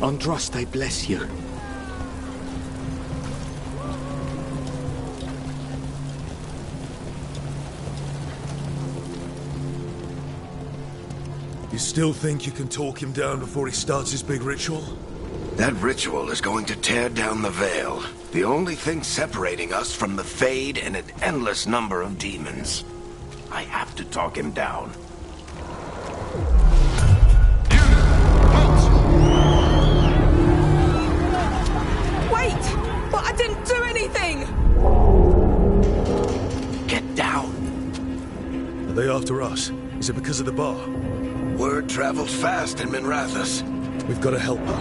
Andraste bless you. You still think you can talk him down before he starts his big ritual? That ritual is going to tear down the Veil. The only thing separating us from the Fade and an endless number of demons. I have to talk him down. Wait! But I didn't do anything! Get down. Are they after us? Is it because of the bar? Word travels fast in Minrathous. We've got to help her.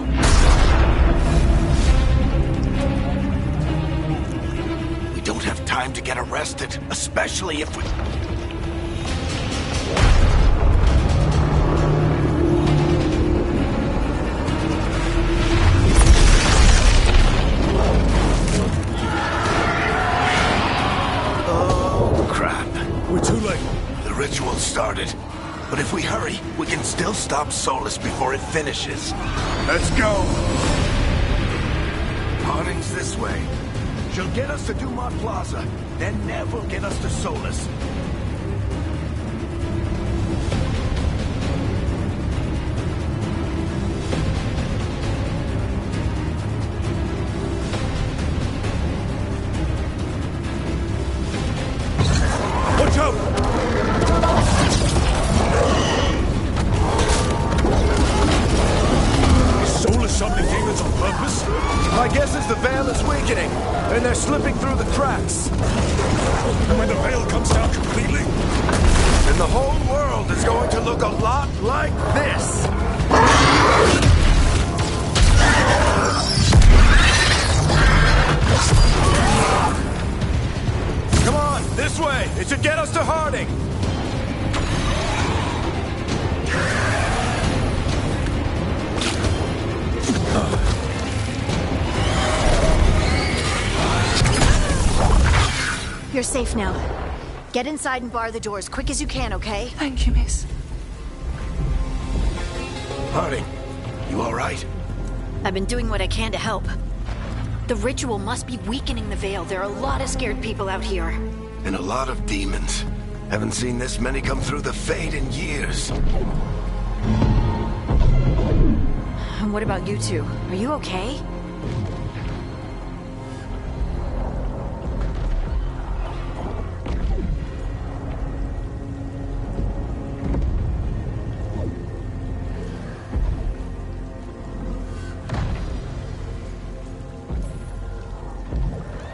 We don't have time to get arrested, especially if we... Oh, crap. We're too late. The ritual started. But if we hurry, we can still stop Solus before it finishes. Let's go! Harding's this way. She'll get us to Dumont Plaza, then Nev will get us to Solus. Watch out! Summoning demons on purpose? My guess is the Veil is weakening, and they're slipping through the cracks. And when the Veil comes down completely? Then the whole world is going to look a lot like this! Come on, this way! It should get us to Harding! You're safe now. Get inside and bar the door as quick as you can, okay? Thank you, miss. Harding, you all right? I've been doing what I can to help. The ritual must be weakening the Veil. There are a lot of scared people out here. And a lot of demons. Haven't seen this many come through the Fade in years. And what about you two? Are you okay?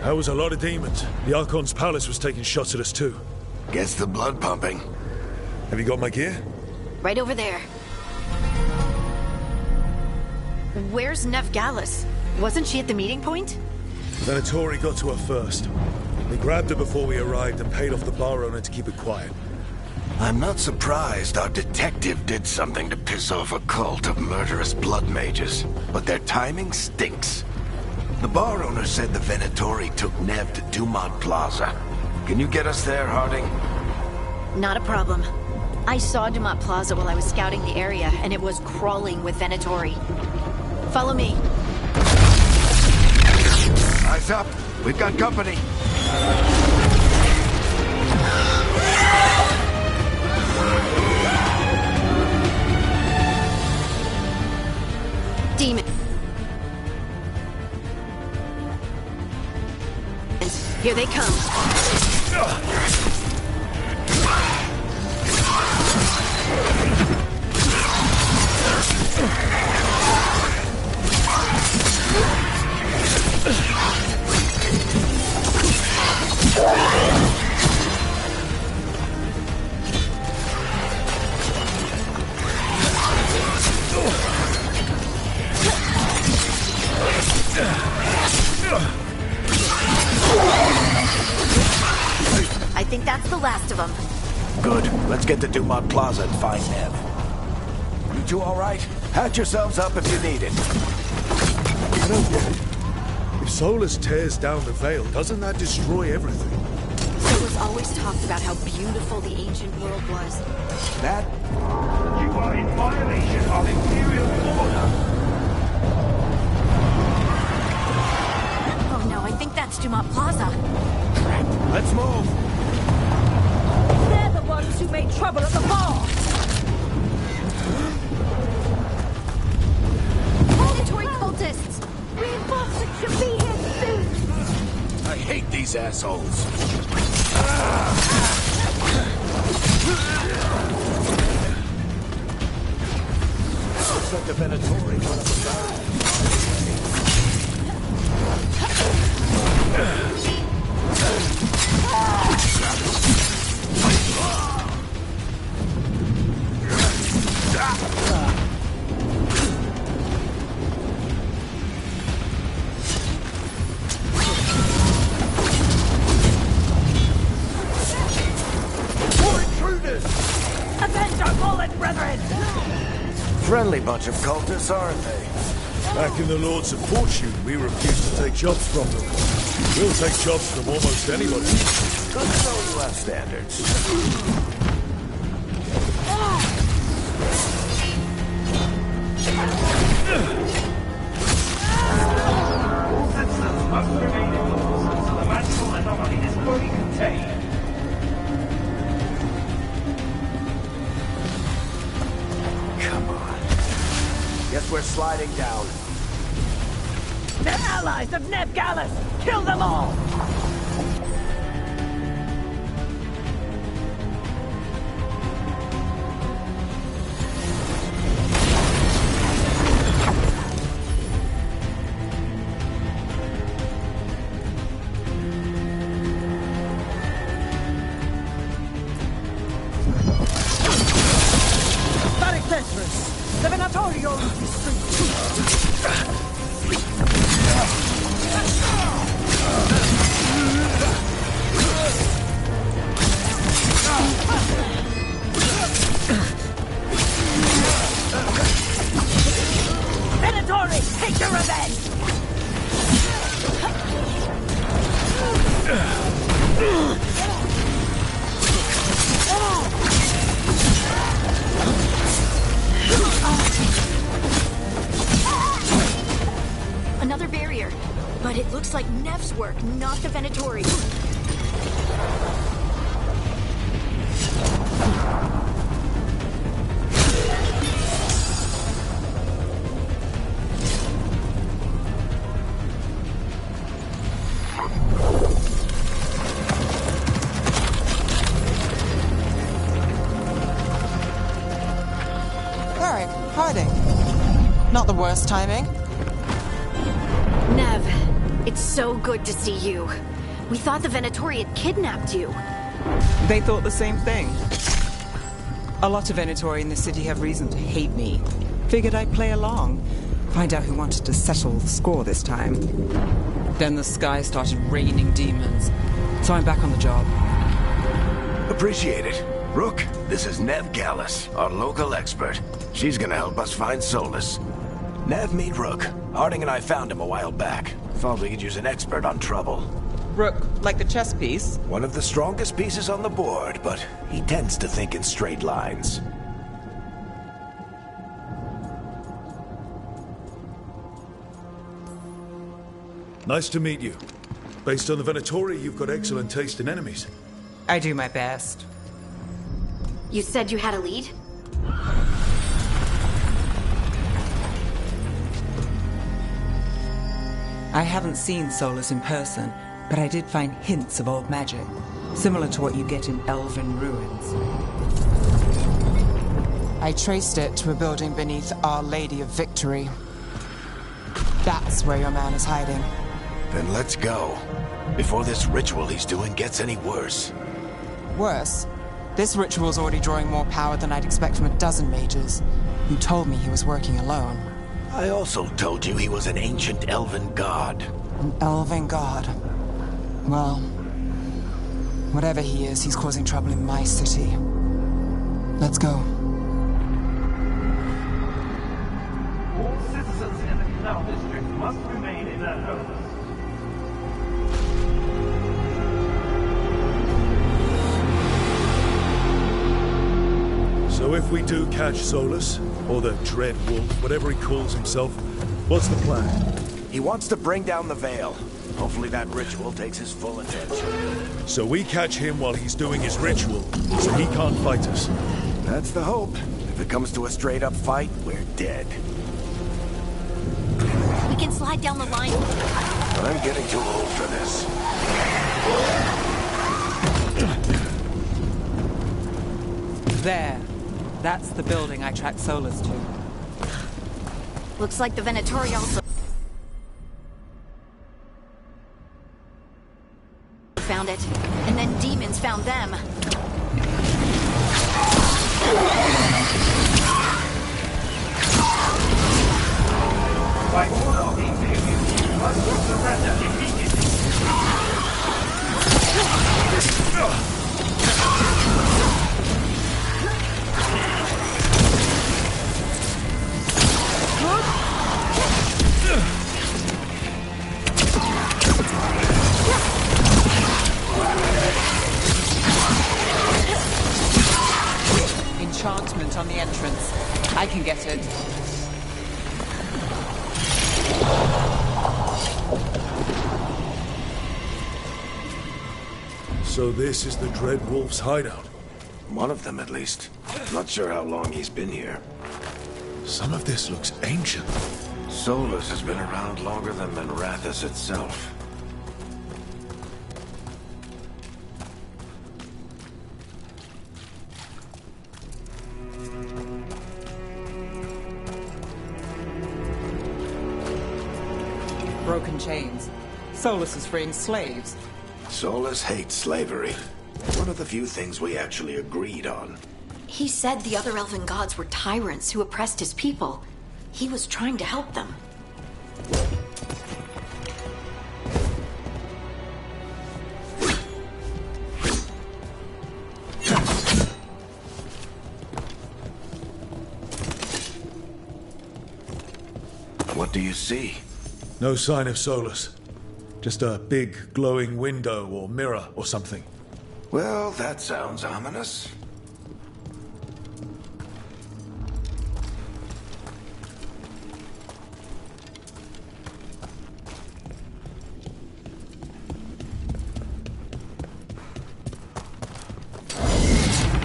That was a lot of demons. The Archon's palace was taking shots at us too. Gets the blood pumping. Have you got my gear? Right over there. Where's Nev Gallus? Wasn't she at the meeting point? Venatori got to her first. We grabbed her before we arrived and paid off the bar owner to keep it quiet. I'm not surprised our detective did something to piss off a cult of murderous blood mages, but their timing stinks. The bar owner said the Venatori took Nev to Dumont Plaza. Can you get us there, Harding? Not a problem. I saw Dumont Plaza while I was scouting the area, and it was crawling with Venatori. Follow me. Eyes up. We've got company. Demon. Here they come. I think that's the last of them. Good. Let's get to Dumont Plaza and find Nev. You two all right? Hatch yourselves up if you need it. I don't get it. If Solus tears down the Veil, doesn't that destroy everything? Solus always talked about how beautiful the ancient world was. That? You are in violation of Imperial order. towards Dumont Plaza. Let's move! They're the ones who made trouble at the bar! Mandatory cultists! Reinforcements should be here soon! I hate these assholes. Looks like the Venatori put up a fight. Friendly bunch of cultists, aren't they? Back in the Lords of Fortune, we refused to take jobs from them. We'll take jobs from almost anybody. Good to know you have standards. All citizens must remain indoors until the magical anomaly is fully contained. Guess we're sliding down. They're allies of Neb Gallus! Kill them all! Barrack Ventress! The Venatorio is Venatori, take your revenge! Another barrier. But it looks like Nev's work, not the Venatori. Alright, hiding. Not the worst timing. Nev, it's so good to see you. We thought the Venatori had kidnapped you. They thought the same thing. A lot of Venatori in the city have reason to hate me. Figured I'd play along. Find out who wanted to settle the score this time. Then the sky started raining demons. So I'm back on the job. Appreciate it. Rook, this is Neb Gallus, our local expert. She's gonna help us find Solus. Nev, meet Rook. Harding and I found him a while back. Thought we could use an expert on trouble. Rook, like the chess piece? One of the strongest pieces on the board, but he tends to think in straight lines. Nice to meet you. Based on the Venatori, you've got excellent taste in enemies. I do my best. You said you had a lead? I haven't seen Solus in person, but I did find hints of old magic, similar to what you get in elven ruins. I traced it to a building beneath Our Lady of Victory. That's where your man is hiding. Then let's go. Before this ritual he's doing gets any worse. Worse, this ritual's already drawing more power than I'd expect from a dozen mages. You told me he was working alone. I also told you he was an ancient elven god. An elven god. Well, whatever he is, he's causing trouble in my city. Let's go. All citizens in the Canal District must remain in their homes. So if we do catch Solus, or the Dread Wolf, whatever he calls himself, what's the plan? He wants to bring down the Veil. Hopefully that ritual takes his full attention. So we catch him while he's doing his ritual, so he can't fight us. That's the hope. If it comes to a straight-up fight, we're dead. We can slide down the line. But I'm getting too old for this. There. That's the building I tracked Solus to. Looks like the Venatori also found it. And then demons found them. By order of the Imperium, you must surrender immediately. Enchantment on the entrance. I can get it. So this is the Dread Wolf's hideout. One of them, at least. Not sure how long he's been here. Some of this looks ancient. Solus has been around longer than Minrathous itself. Broken chains. Solus is freeing slaves. Solus hates slavery. One of the few things we actually agreed on. He said the other elven gods were tyrants who oppressed his people. He was trying to help them. What do you see? No sign of Solus. Just a big glowing window or mirror or something. Well, that sounds ominous.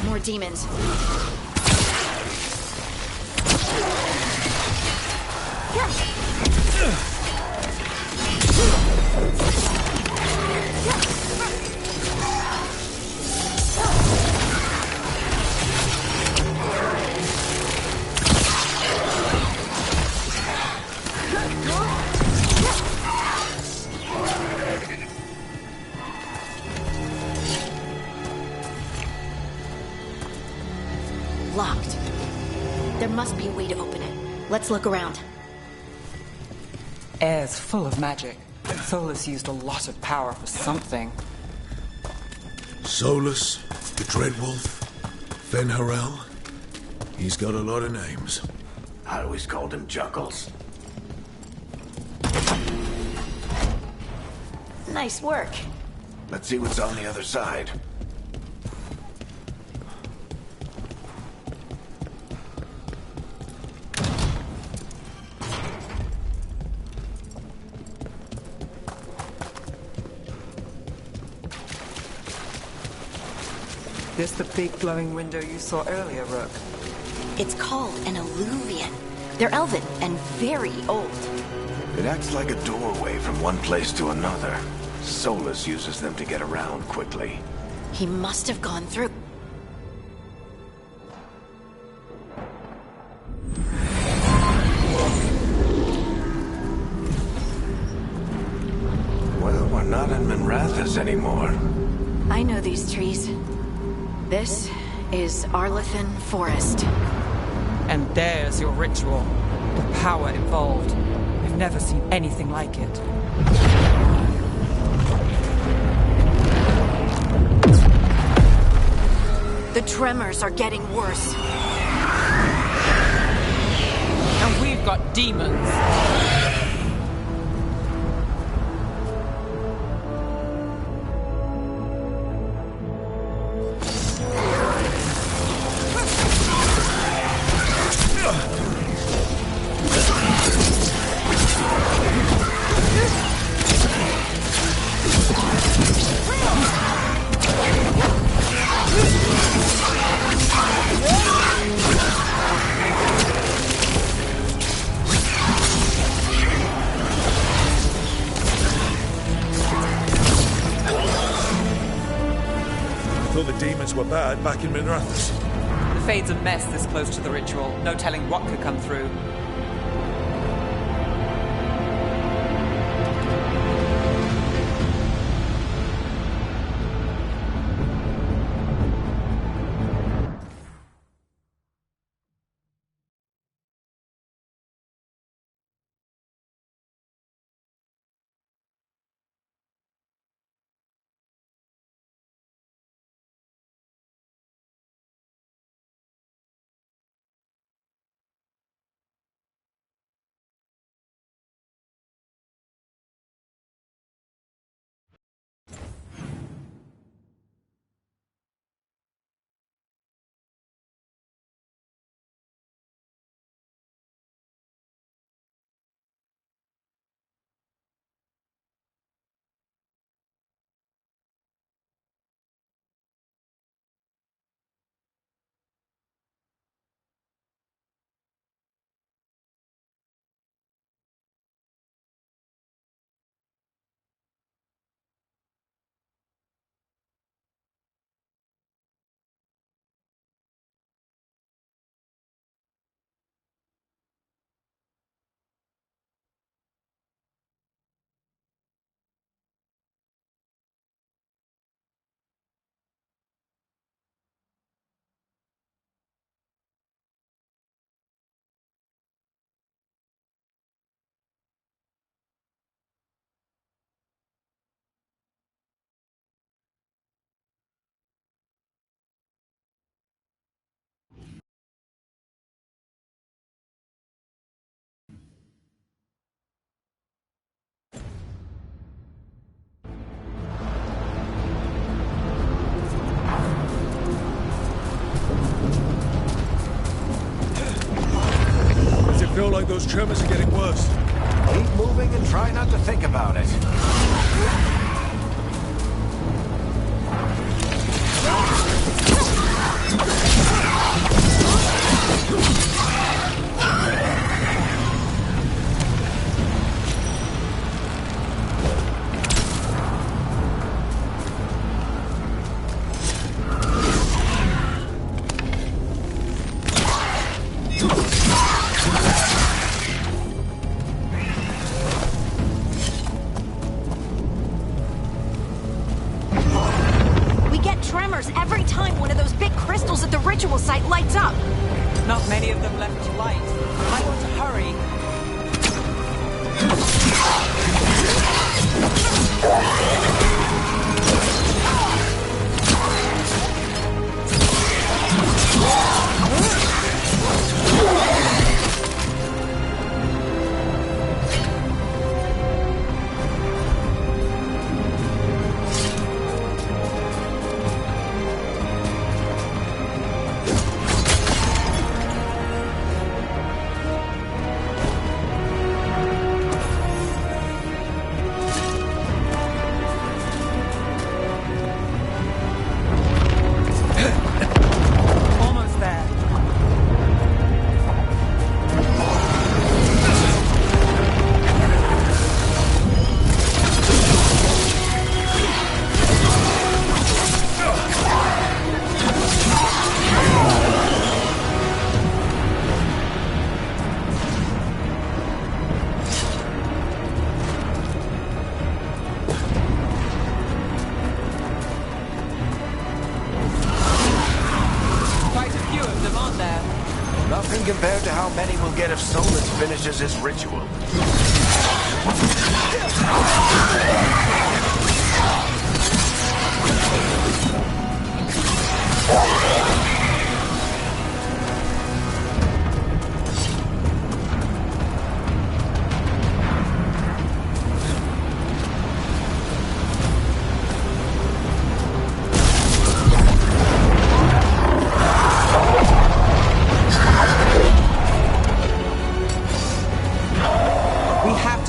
More demons. Locked. There must be a way to open it. Let's look around. Air's full of magic. Solus used a lot of power for something. Solus, the Dread Wolf, Fen'Harel. He's got a lot of names. I always called him Juggles. Nice work. Let's see what's on the other side. This the big glowing window you saw earlier, Rook? It's called an alluvian. They're elven and very old. It acts like a doorway from one place to another. Solus uses them to get around quickly. He must have gone through. Well, we're not in Minrathous anymore. I know these trees. This is Arlethan Forest. And there's your ritual. The power involved. I've never seen anything like it. The tremors are getting worse. And we've got demons. were bad back in Minrathous. The Fade's a mess this close to the ritual. No telling what could come through. Does it feel like those tremors are getting worse? Keep moving and try not to think about it. Every time one of those big crystals at the ritual site lights up. Not many of them left to light. I want to hurry. Nothing compared to how many we'll get if Solus finishes his ritual.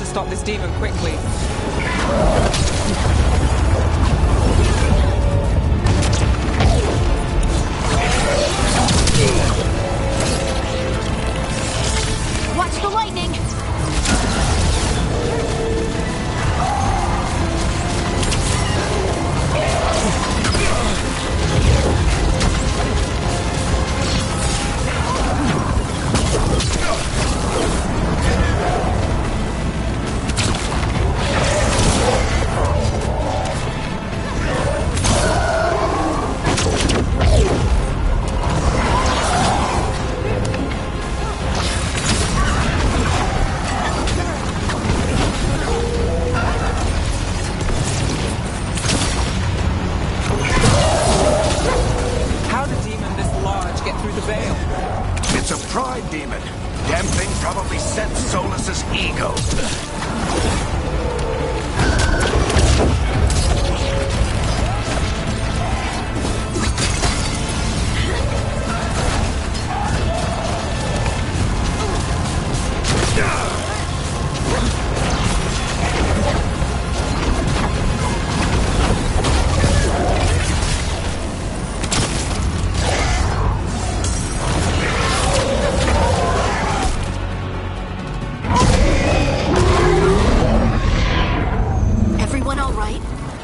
Stop this demon quickly. Watch the lightning! the veil? It's a pride demon. Damn thing probably sensed Solus's ego.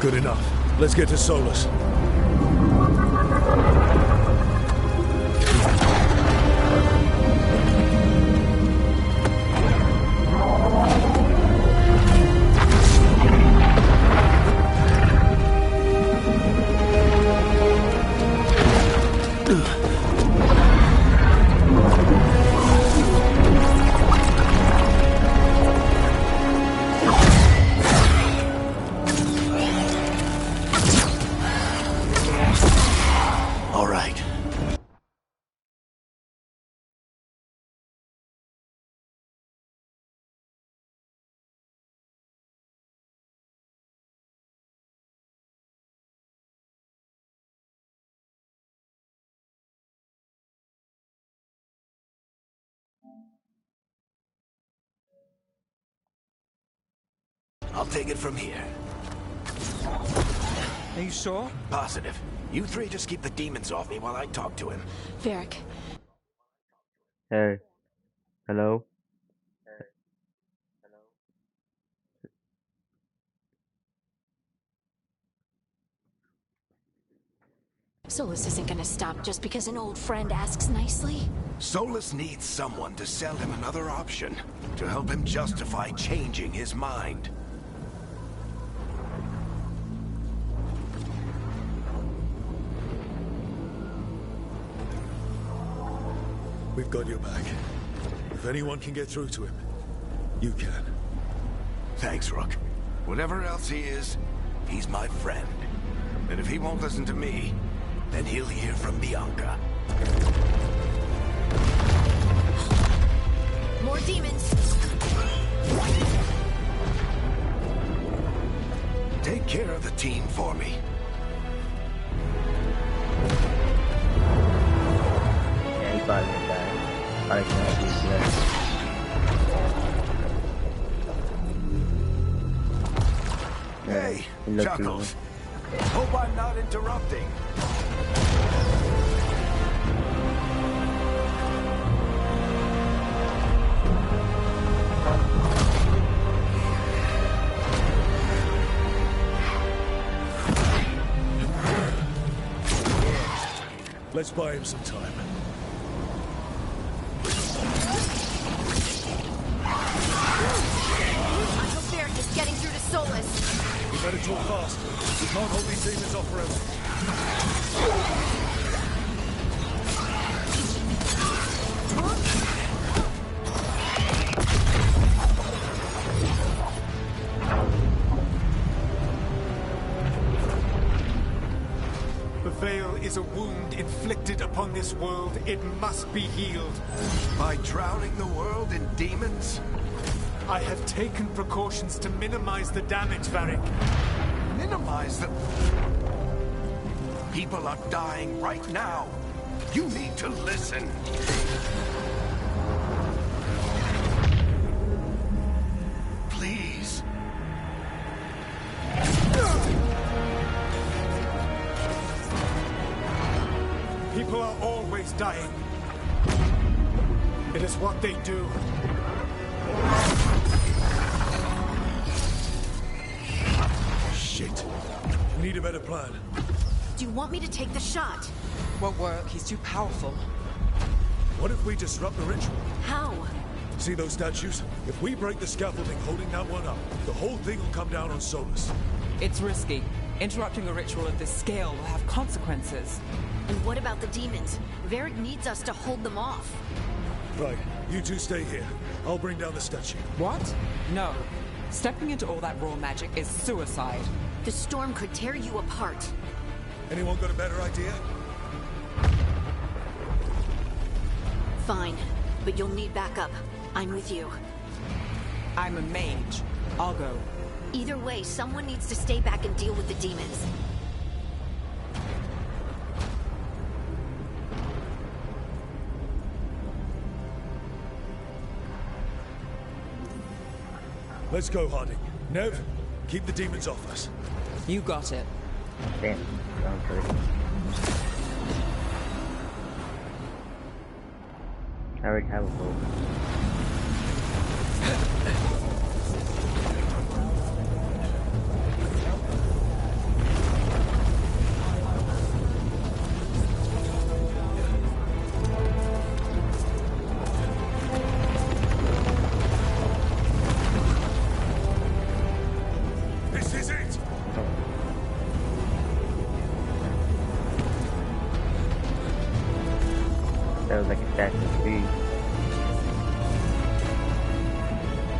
Good enough. Let's get to Solus. I'll take it from here. Are you sure? Positive. You three just keep the demons off me while I talk to him. Varric. Hey. Hello? Solus isn't gonna stop just because an old friend asks nicely. Solus needs someone to sell him another option, to help him justify changing his mind. We've got your back. If anyone can get through to him, you can. Thanks, Rook. Whatever else he is, he's my friend. And if he won't listen to me, then he'll hear from Bianca. More demons! Take care of the team for me. Yही पाल लेता है और Hey, Chuckles. Hope I'm not interrupting. Let's buy him some time. I hope Varric is getting through to Solus. We better talk fast. We can't hold these demons off forever. The veil is a wound inflicted upon this world. It must be healed. By drowning the world in demons? I have taken precautions to minimize the damage, Varric. Minimize the... People are dying right now. You need to listen. Please. People are always dying. It is what they do. Shit. We need a better plan. Do you want me to take the shot? Won't work. He's too powerful. What if we disrupt the ritual? How? See those statues? If we break the scaffolding holding that one up, the whole thing will come down on Solus. It's risky. Interrupting a ritual of this scale will have consequences. And what about the demons? Varric needs us to hold them off. Right, you two stay here. I'll bring down the statue. What? No. Stepping into all that raw magic is suicide. The storm could tear you apart. Anyone got a better idea? Fine, but you'll need backup. I'm with you. I'm a mage. I'll go. Either way, someone needs to stay back and deal with the demons. Let's go, Harding. Nev, keep the demons off us. You got it. Damn, sounds pretty. I already have a bow. This is it! That was like Assassin's Creed.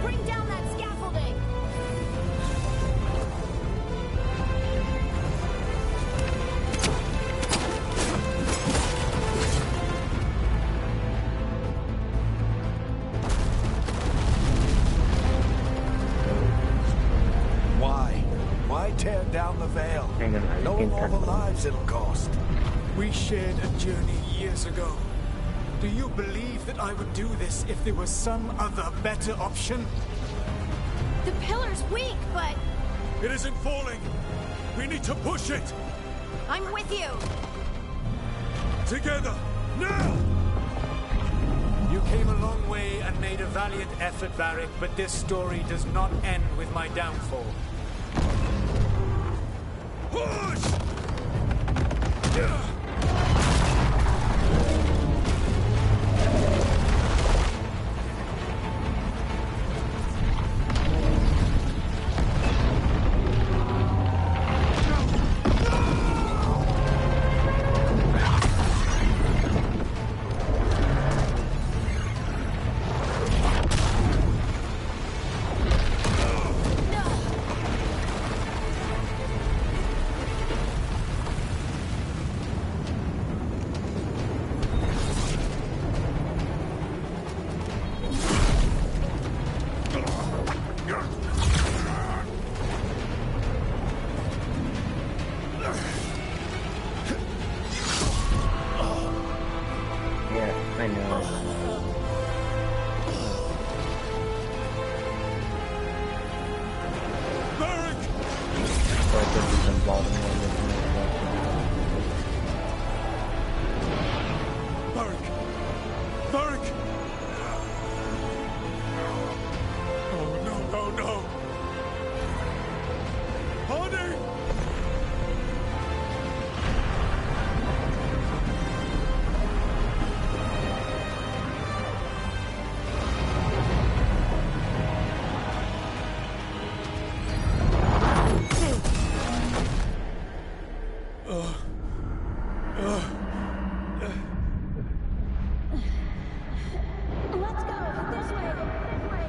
Bring down that scaffolding! Why tear down the veil? Hang on, I Knowing can all the cut. lives it'll cost. We shared a journey years ago. Do you believe that I would do this if there was some other better option? The pillar's weak, but It isn't falling! We need to push it! I'm with you! Together! Now! You came a long way and made a valiant effort, Varric, but this story does not end with my downfall. Push! Yeah, I know. Varric! So I could do some Baltimore Varric! Varric! Oh, no, no, no! Harding! Let's go! This way! This way!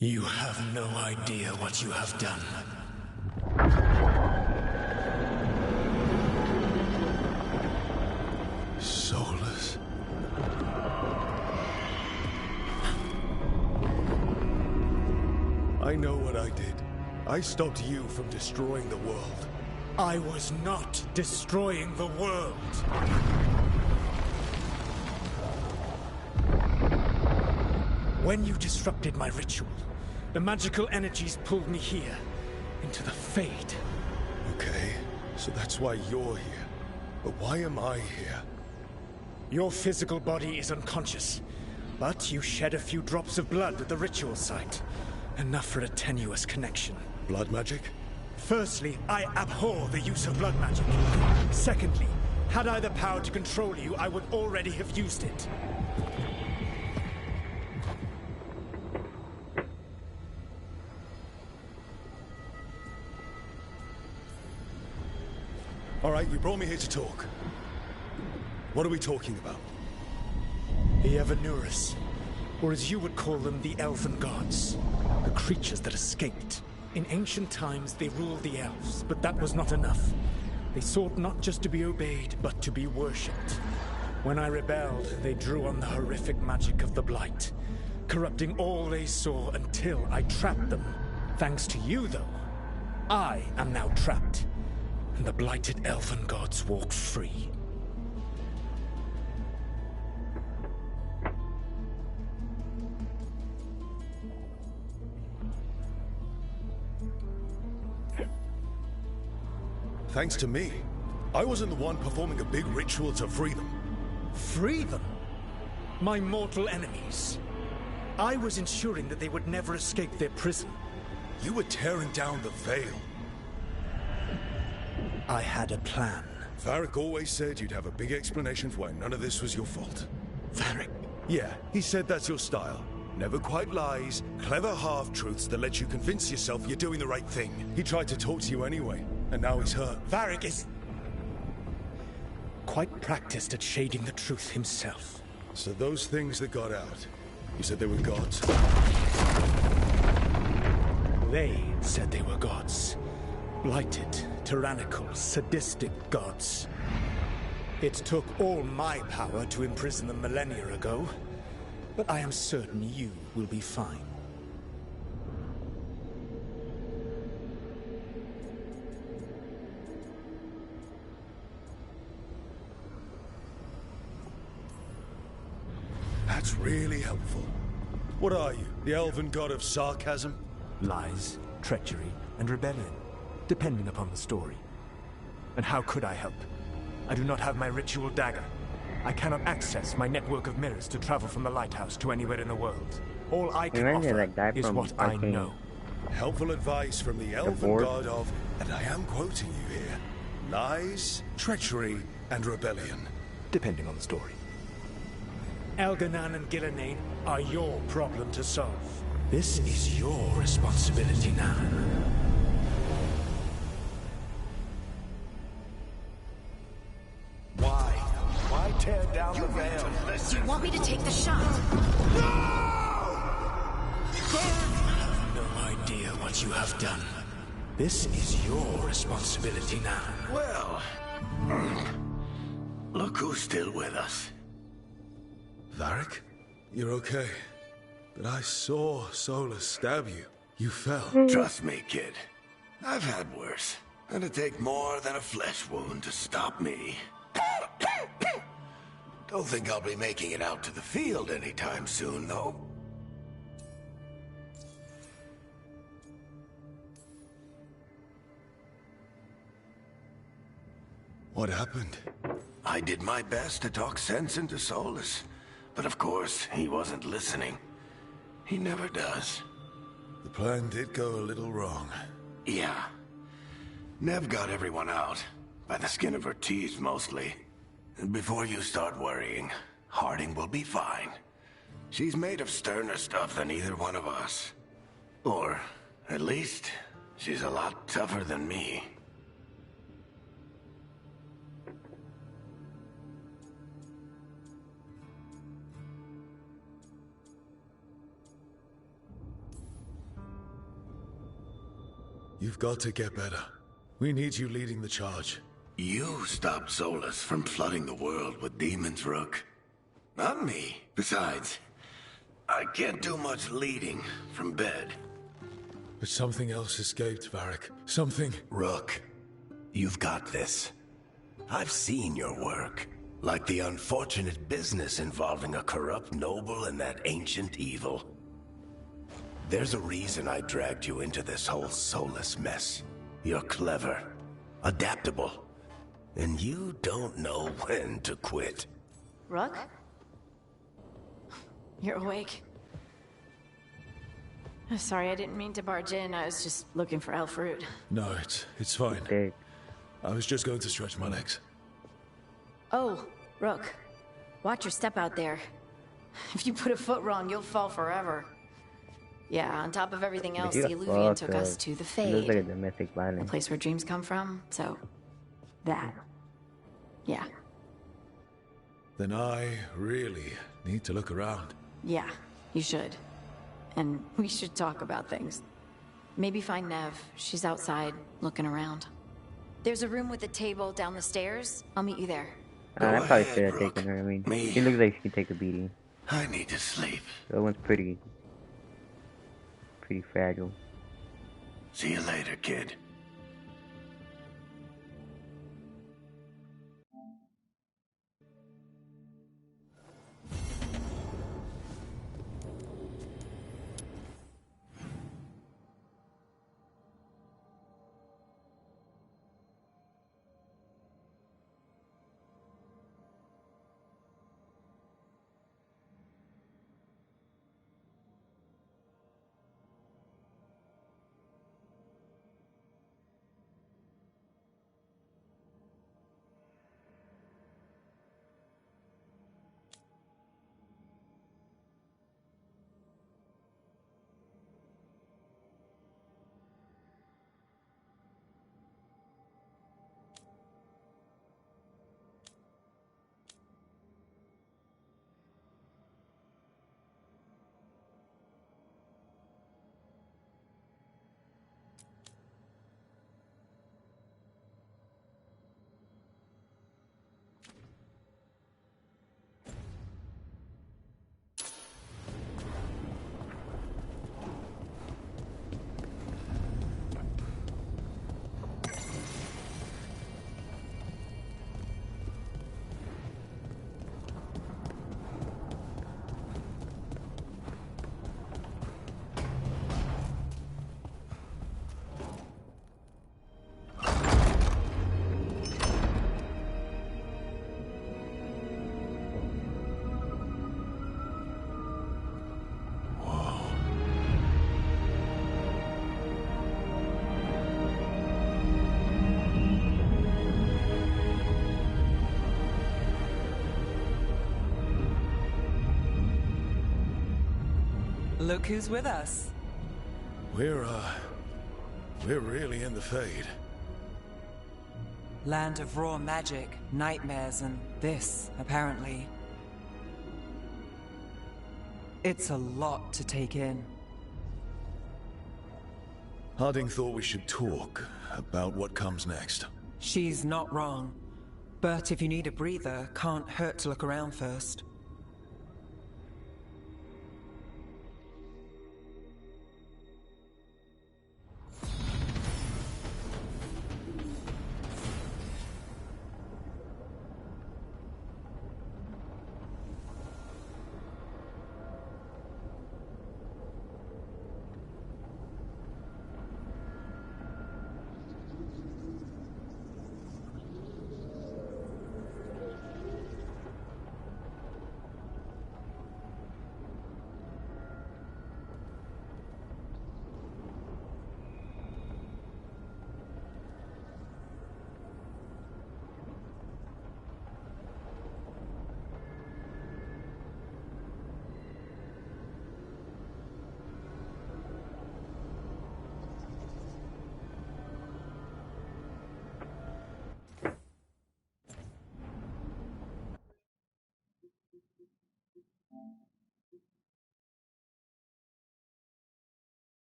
You have no idea what you have done. Soulless. I know what I did. I stopped you from destroying the world. I was not destroying the world. When you disrupted my ritual, the magical energies pulled me here, into the Fade. Okay, So that's why you're here. But why am I here? Your physical body is unconscious, but you shed a few drops of blood at the ritual site. Enough for a tenuous connection. Blood magic? Firstly, I abhor the use of blood magic. Secondly, had I the power to control you, I would already have used it. All right, you brought me here to talk. What are we talking about? The Evanurus, or as you would call them, the Elven Gods. The creatures that escaped. In ancient times, they ruled the elves, but that was not enough. They sought not just to be obeyed, but to be worshipped. When I rebelled, they drew on the horrific magic of the Blight, corrupting all they saw until I trapped them. Thanks to you, though, I am now trapped, and the blighted Elven Gods walk free. Thanks to me. I wasn't the one performing a big ritual to free them. Free them? My mortal enemies. I was ensuring that they would never escape their prison. You were tearing down the veil. I had a plan. Varric always said you'd have a big explanation for why none of this was your fault. Varric? Yeah, he said that's your style. Never quite lies, clever half-truths that let you convince yourself you're doing the right thing. He tried to talk to you anyway, and now he's hurt. Varric is quite practiced at shading the truth himself. So those things that got out, you said they were gods? They said they were gods. Blighted, tyrannical, sadistic gods. It took all my power to imprison them millennia ago, but I am certain you will be fine. That's really helpful. What are you, the elven god of sarcasm? Lies, treachery, and rebellion, depending upon the story. And how could I help? I do not have my ritual dagger. I cannot access my network of mirrors to travel from the lighthouse to anywhere in the world. All I can offer is what I know. Helpful advice from the elven god of, and I am quoting you here, lies, treachery, and rebellion. Depending on the story. Elganan and Gillenane are your problem to solve. This is your responsibility now. Why tear down the veil? Do you want me to take the shot? No idea what you have done. This is your responsibility now. Well, look who's still with us. Varric? You're okay. But I saw Solus stab you. You fell. Trust me, kid. I've had worse. And it'd take more than a flesh wound to stop me. Don't think I'll be making it out to the field anytime soon, though. What happened? I did my best to talk sense into Solus. But of course, he wasn't listening. He never does. The plan did go a little wrong. Yeah. Nev got everyone out. By the skin of her teeth, mostly. And before you start worrying, Harding will be fine. She's made of sterner stuff than either one of us. Or, at least, she's a lot tougher than me. You've got to get better. We need you leading the charge. You stopped Solus from flooding the world with demons, Rook. Not me. Besides, I can't do much leading from bed. But something else escaped, Varric. Something... Rook, you've got this. I've seen your work. Like the unfortunate business involving a corrupt noble and that ancient evil. There's a reason I dragged you into this whole Solus mess. You're clever. adaptable. And you don't know when to quit. Rook? You're awake. Sorry, I didn't mean to barge in. I was just looking for elf fruit. No, it's fine. Okay. I was just going to stretch my legs. Oh, Rook. Watch your step out there. If you put a foot wrong, you'll fall forever. Yeah, on top of everything else, the Illuvian took us to the It Fade. looks like a domestic The violence. place where dreams come from, so... that. Yeah. Then I really need to look around. Yeah, you should. And we should talk about things. Maybe find Nev. She's outside, looking around. There's a room with a table down the stairs. I'll meet you there. I Go probably ahead, should have Rook. taken her. I mean, Me. she looks like she can take a beating. I need to sleep. That one's pretty fragile. See you later, kid. Look who's with us. We're really in the Fade. Land of raw magic, nightmares, and this, apparently. It's a lot to take in. Harding thought we should talk about what comes next. She's not wrong. But if you need a breather, can't hurt to look around first.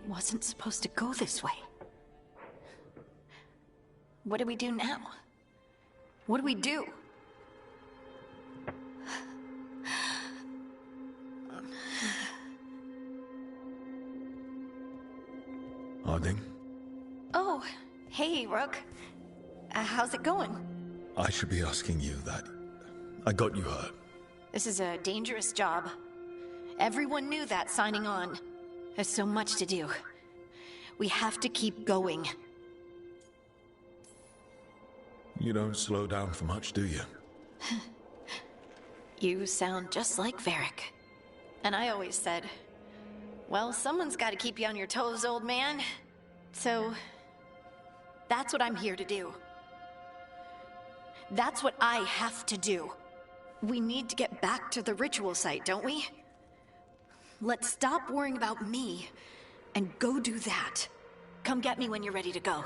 wasn't supposed to go this way. What do we do now? What do we do? Harding? Oh, hey, Rook. How's it going? I should be asking you that. I got you hurt. This is a dangerous job. Everyone knew that signing on. There's so much to do. We have to keep going. You don't slow down for much, do you? You sound just like Varric. And I always said, well, someone's got to keep you on your toes, old man. So, that's what I'm here to do. That's what I have to do. We need to get back to the ritual site, don't we? Let's stop worrying about me and go do that. Come get me when you're ready to go.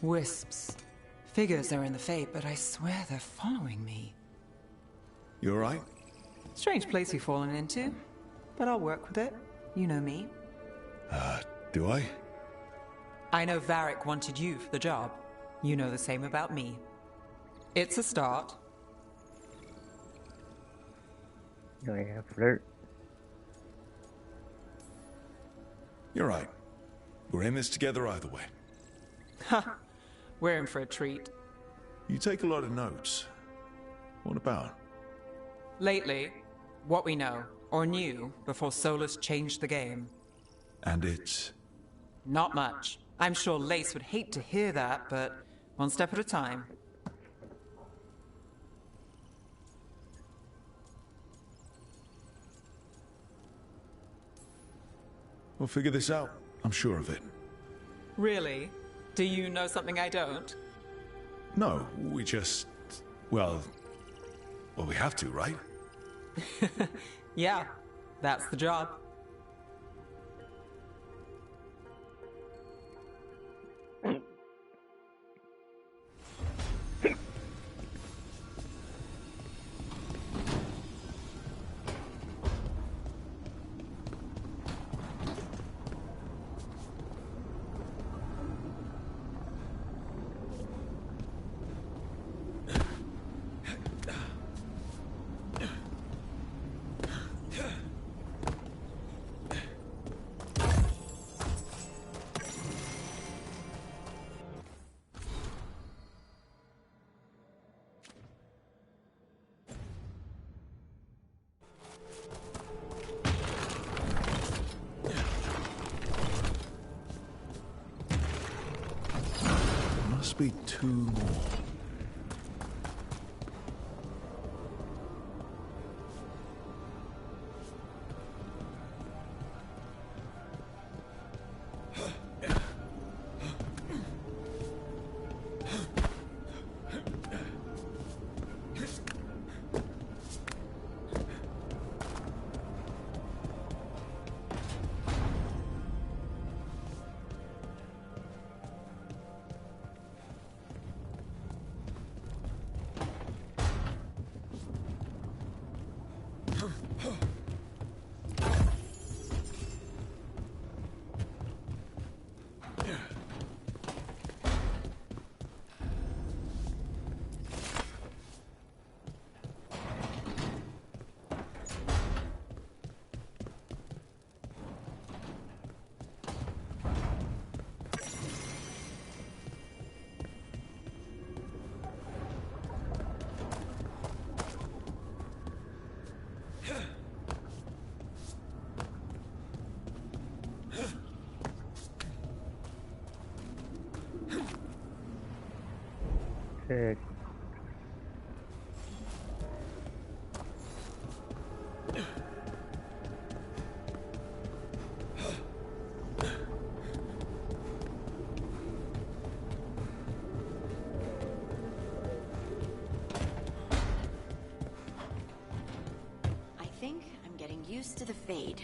Wisps. Figures are in the Fate, but I swear they're following me. You alright? Strange place you've fallen into, but I'll work with it. You know me. Do I? I know Varric wanted you for the job. You know the same about me. It's a start. Oh yeah, flirt. You're right. We're in this together either way. Ha! We're in for a treat. You take a lot of notes. What about? Lately, what we know, or knew, before Solus changed the game. And it's... Not much. I'm sure Lace would hate to hear that, but one step at a time. We'll figure this out. I'm sure of it. Really? Do you know something I don't? No, we just... Well, we have to, right? Yeah, that's the job. Must be two more. Sick. I think I'm getting used to the fade.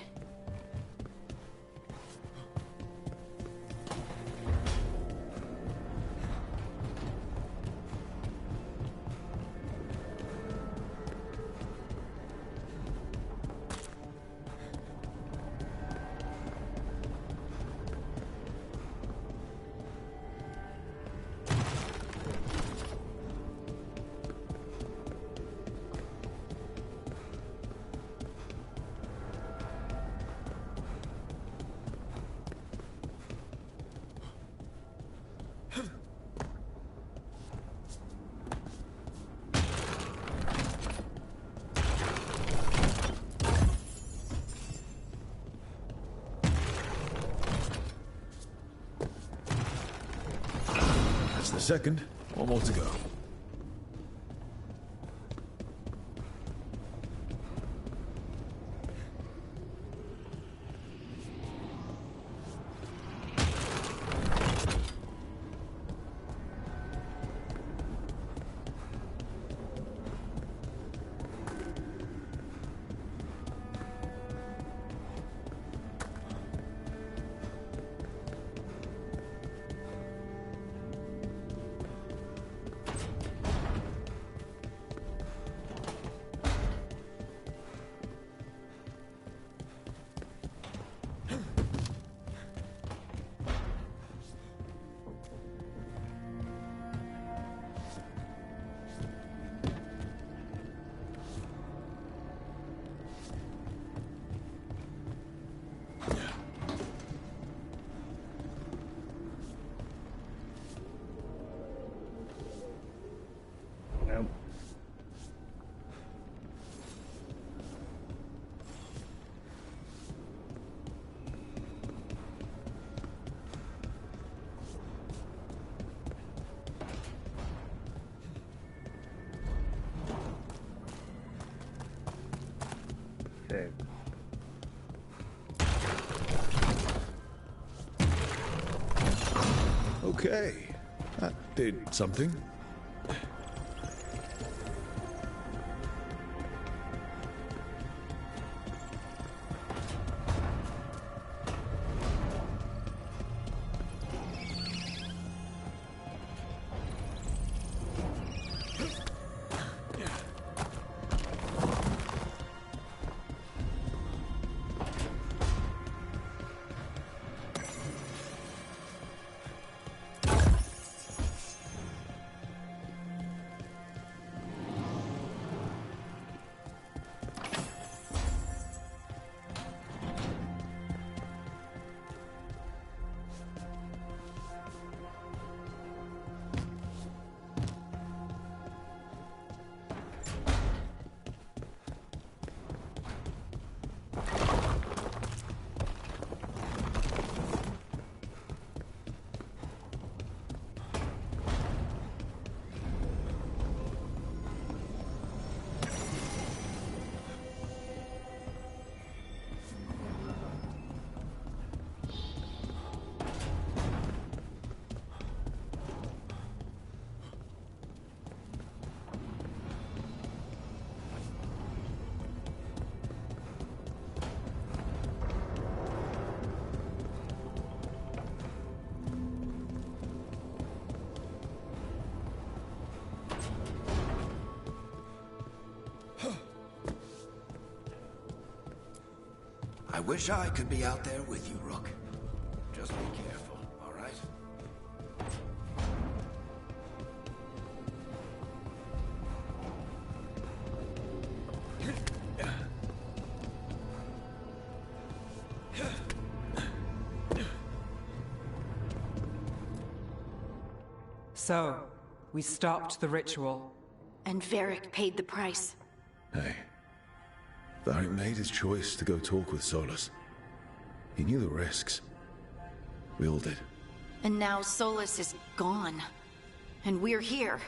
That's the second. One more to go. Nope. Sick. Okay. That did something. I wish I could be out there with you, Rook. Just be careful, all right? So, we stopped the ritual. And Varric paid the price. Hey. Varric made his choice to go talk with Solus. He knew the risks. We all did. And now Solus is gone. And we're here.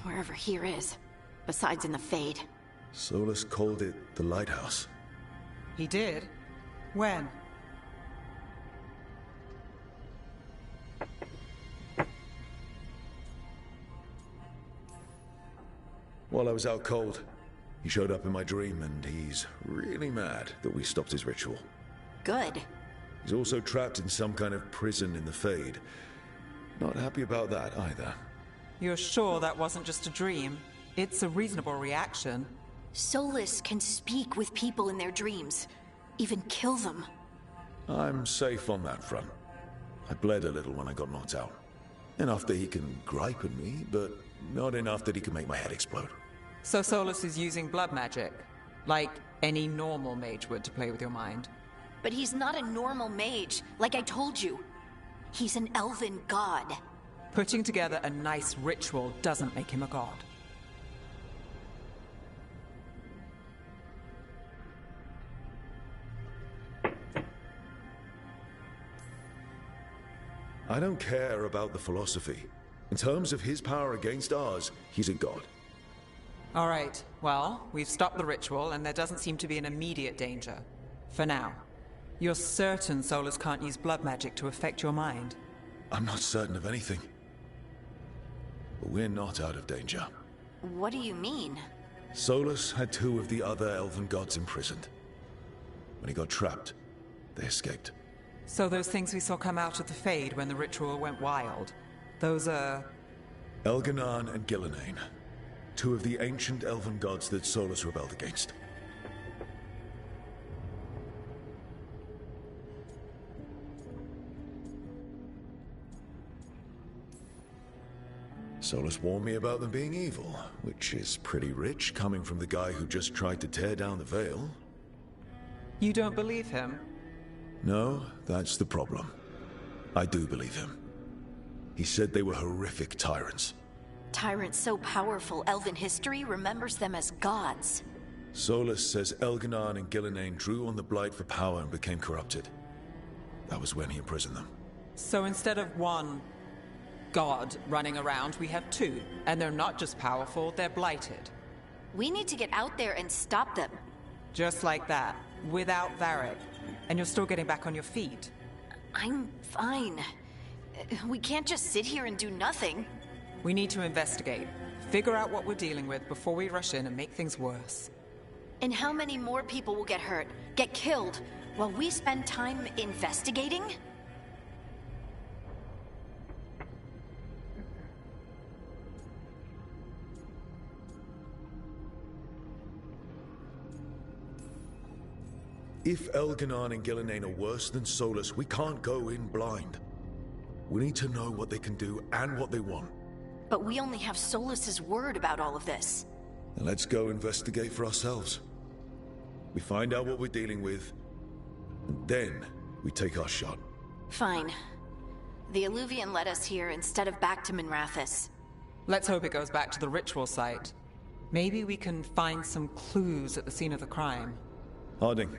Wherever here is. Besides in the Fade. Solus called it the Lighthouse. He did? When? While I was out cold, he showed up in my dream, and he's really mad that we stopped his ritual. Good. He's also trapped in some kind of prison in the Fade. Not happy about that either. You're sure that wasn't just a dream? It's a reasonable reaction. Solus can speak with people in their dreams. Even kill them. I'm safe on that front. I bled a little when I got knocked out. Enough that he can gripe at me, but not enough that he can make my head explode. So Solus is using blood magic, like any normal mage would to play with your mind. But he's not a normal mage, like I told you. He's an elven god. Putting together a nice ritual doesn't make him a god. I don't care about the philosophy. In terms of his power against ours, he's a god. All right, well, we've stopped the ritual, and there doesn't seem to be an immediate danger. For now. You're certain Solus can't use blood magic to affect your mind? I'm not certain of anything. But we're not out of danger. What do you mean? Solus had 2 of the other elven gods imprisoned. When he got trapped, they escaped. So those things we saw come out of the Fade when the ritual went wild, those are... Elganan and Gillenane. 2 of the ancient elven gods that Solus rebelled against. Solus warned me about them being evil, which is pretty rich coming from the guy who just tried to tear down the veil. You don't believe him? No, that's the problem. I do believe him. He said they were horrific tyrants. Tyrants so powerful, elven history remembers them as gods. Solus says Elganan and Gillenane drew on the Blight for power and became corrupted. That was when he imprisoned them. So instead of 1 god running around, we have 2. And they're not just powerful, they're blighted. We need to get out there and stop them. Just like that, without Varric. And you're still getting back on your feet. I'm fine. We can't just sit here and do nothing. We need to investigate. Figure out what we're dealing with before we rush in and make things worse. And how many more people will get hurt, get killed, while we spend time investigating? If Elganan and Gillenane are worse than Solus, we can't go in blind. We need to know what they can do and what they want. But we only have Solus's word about all of this. Then let's go investigate for ourselves. We find out what we're dealing with, and then we take our shot. Fine. The Illuvian led us here instead of back to Minrathous. Let's hope it goes back to the ritual site. Maybe we can find some clues at the scene of the crime. Harding,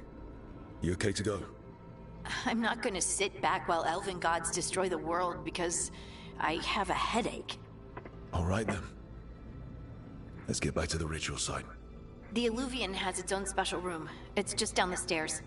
you okay to go? I'm not gonna sit back while elven gods destroy the world because I have a headache. All right then. Let's get back to the ritual site. The Illuvian has its own special room. It's just down the stairs.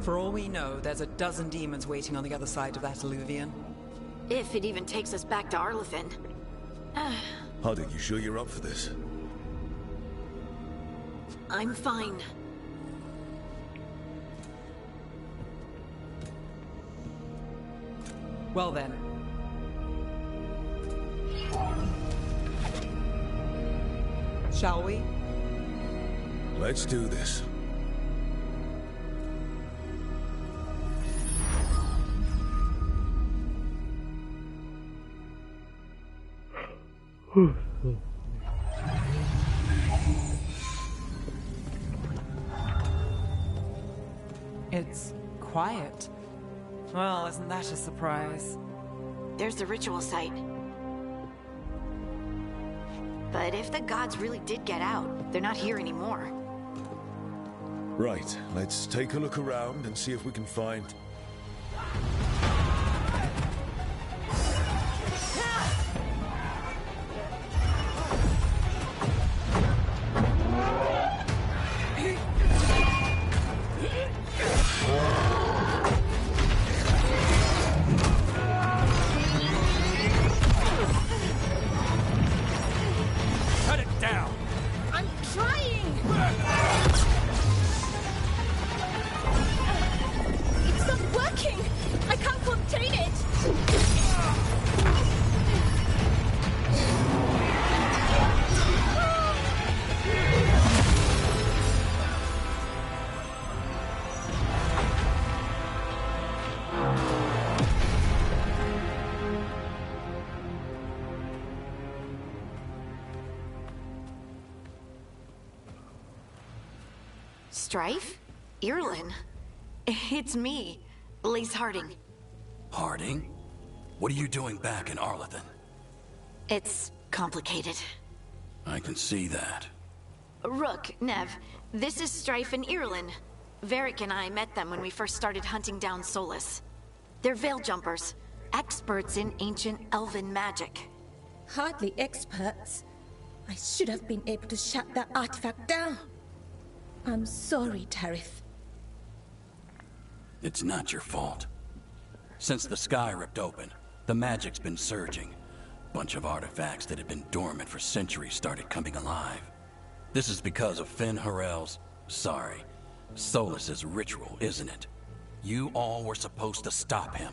For all we know, there's a dozen demons waiting on the other side of that Illuvian. If it even takes us back to Arlefin. Harding, you sure you're up for this? I'm fine. Well then. Shall we? Let's do this. It's quiet. Well, isn't that a surprise? There's the ritual site. But if the gods really did get out, they're not here anymore. Right, let's take a look around and see if we can find... Cut it down! I'm trying! It's not working! I can't contain it! Strife? Irlin? It's me, Lace Harding. Harding? What are you doing back in Arlington? It's complicated. I can see that. Rook, Nev, this is Strife and Irlin. Varric and I met them when we first started hunting down Solus. They're veil jumpers, experts in ancient elven magic. Hardly experts. I should have been able to shut that artifact down. I'm sorry, Tarith. It's not your fault. Since the sky ripped open, the magic's been surging. Bunch of artifacts that had been dormant for centuries started coming alive. This is because of Finn Harel's... sorry, Solus's ritual, isn't it? You all were supposed to stop him.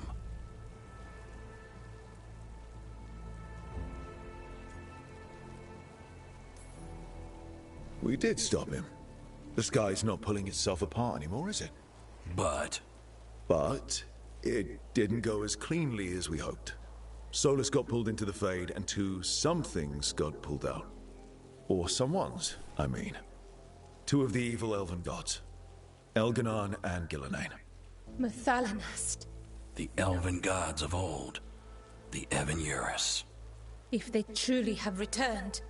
We did stop him. The sky's not pulling itself apart anymore, is it? But it didn't go as cleanly as we hoped. Solus got pulled into the Fade, and some things got pulled out. Or someone's, I mean. Two of the evil elven gods. Elganon and Gillenane. Mathalanast. the elven gods of old, the Evan-Eurus. If they truly have returned,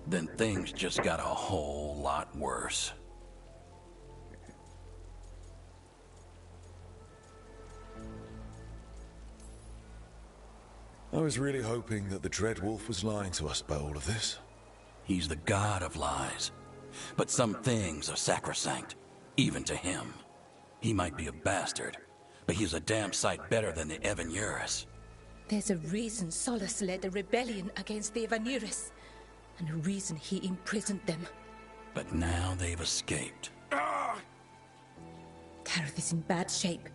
Then things just got a whole lot worse. I was really hoping that the Dread Wolf was lying to us about all of this. He's the god of lies. But some things are sacrosanct, even to him. He might be a bastard, but he's a damn sight better than the Evan-Eurus. there's a reason Solus led a rebellion against the Evan-Eurus, and a reason he imprisoned them. But now they've escaped. Tareth is in bad shape.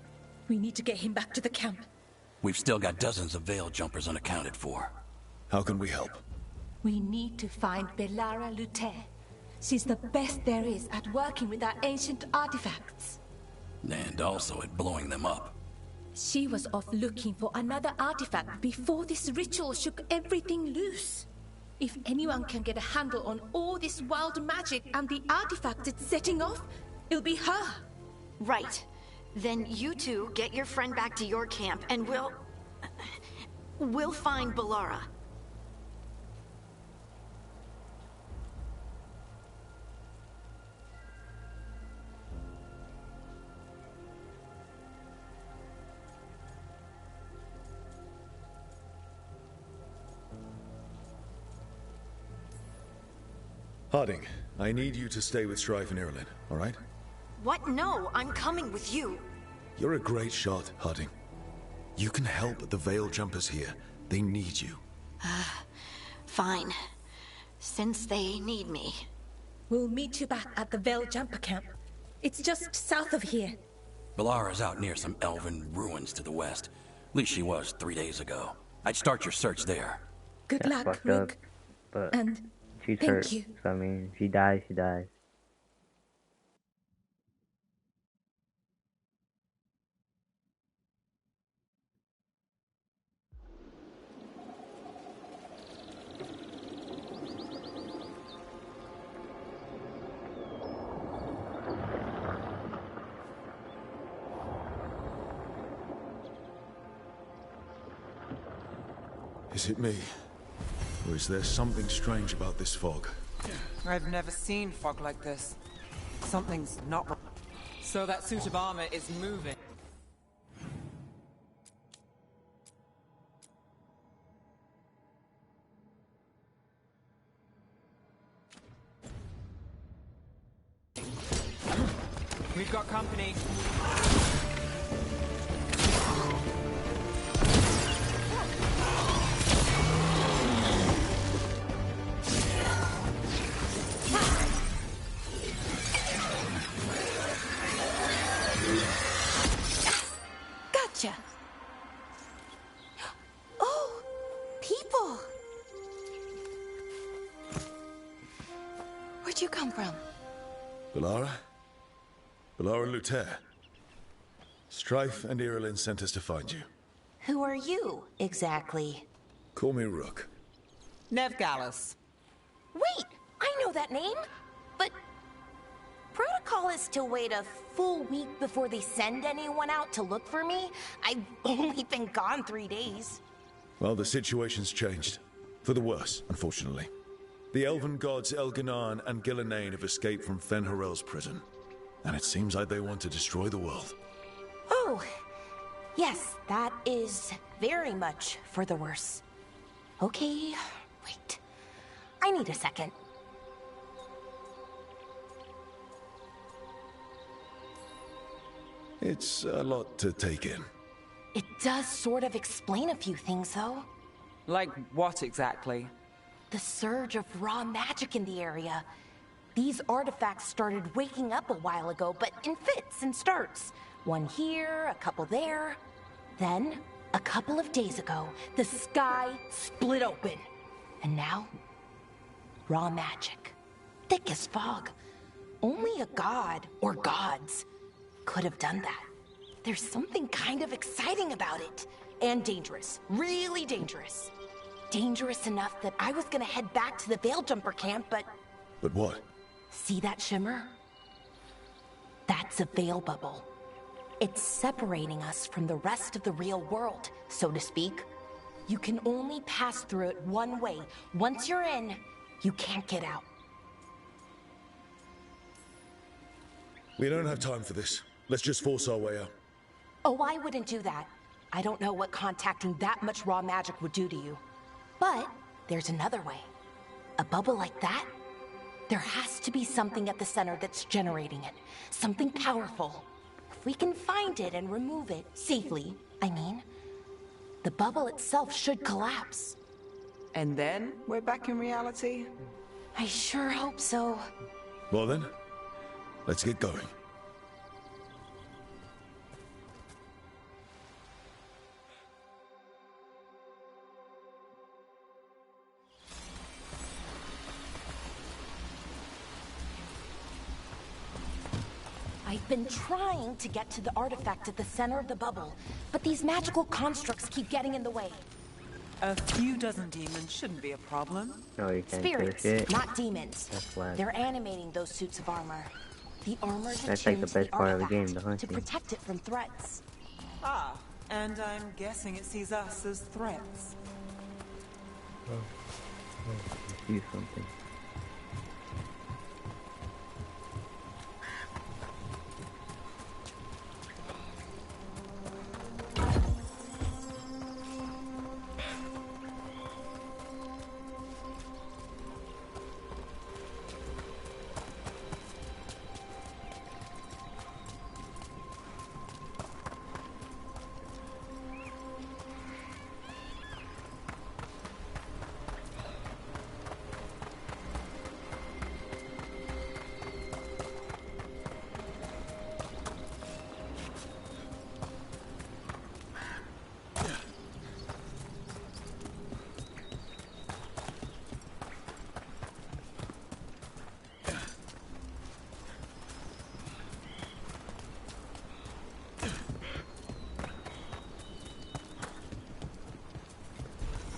We need to get him back to the camp. We've still got dozens of veil jumpers unaccounted for. How can we help? We need to find Belara Lute. She's the best there is at working with our ancient artifacts. And also at blowing them up. She was off looking for another artifact before this ritual shook everything loose. If anyone can get a handle on all this wild magic and the artifacts it's setting off, it'll be her. Right. Then you two get your friend back to your camp and we'll find Belara. Harding, I need you to stay with Strife and Irilyn, all right? What? No, I'm coming with you. You're a great shot, Harding. You can help the Veil Jumpers here. They need you. Fine. Since they need me. We'll meet you back at the Veil Jumper camp. It's just south of here. Belara's out near some elven ruins to the west. At least she was 3 days ago. I'd start your search there. Good That's luck, fucked Rook. up, but And she's thank hurt. you. So I mean, if she dies, she dies. Is it me? Or is there something strange about this fog? I've never seen fog like this. Something's not right. So that suit of armor is moving. We've got company. Gotcha. Oh, people. Where'd you come from? Bellara? Bellara Luther. Strife and Irilyn sent us to find you. Who are you, exactly? Call me Rook. Nev Gallus. Wait! I know that name! But... protocol is to wait a full week before they send anyone out to look for me? I've only been gone 3 days. Well, the situation's changed. For the worse, unfortunately. The elven gods Elganan and Gillenane have escaped from Fen'Harel's prison. And it seems like they want to destroy the world. Oh, yes, that is very much for the worse. Okay, wait. I need a second. It's a lot to take in. It does sort of explain a few things, though. Like what exactly? The surge of raw magic in the area. These artifacts started waking up a while ago, but in fits and starts. One here, a couple there. Then, a couple of days ago, the sky split open. And now, raw magic. Thick as fog. Only a god, or gods, could have done that. There's something kind of exciting about it. And dangerous. Really dangerous. Dangerous enough that I was gonna head back to the Veil Jumper camp, but... But what? See that shimmer? That's a veil bubble. It's separating us from the rest of the real world, so to speak. You can only pass through it one way. Once you're in, you can't get out. We don't have time for this. Let's just force our way out. Oh, I wouldn't do that. I don't know what contacting that much raw magic would do to you. But there's another way. A bubble like that? There has to be something at the center that's generating it. Something powerful. If we can find it and remove it, safely, I mean, the bubble itself should collapse. And then we're back in reality? I sure hope so. Well then, let's get going. I've been trying to get to the artifact at the center of the bubble, but these magical constructs keep getting in the way. A few dozen demons shouldn't be a problem. No, you can't Spirits, do shit. not demons. That's why. They're animating those suits of armor. The armor's That's like the attuned to best part of the game, artifact the hunting. to protect it from threats. Ah, and I'm guessing it sees us as threats. Do something.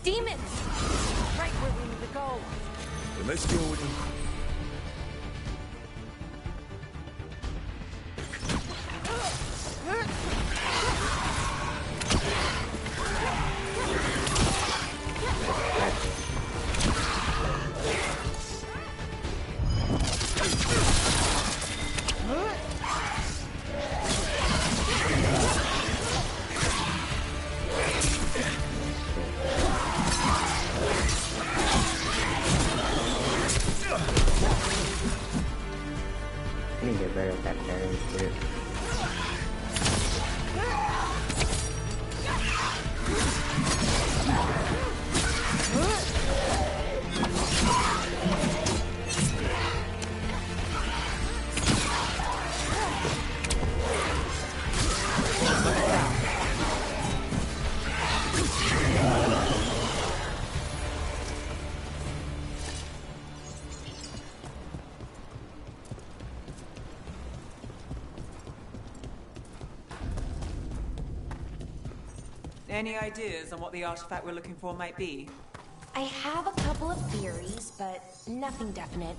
Demons! Right where we need to go. Then let's deal with them. I need to get better at that parry too. Any ideas on what the artifact we're looking for might be? I have a couple of theories, but nothing definite.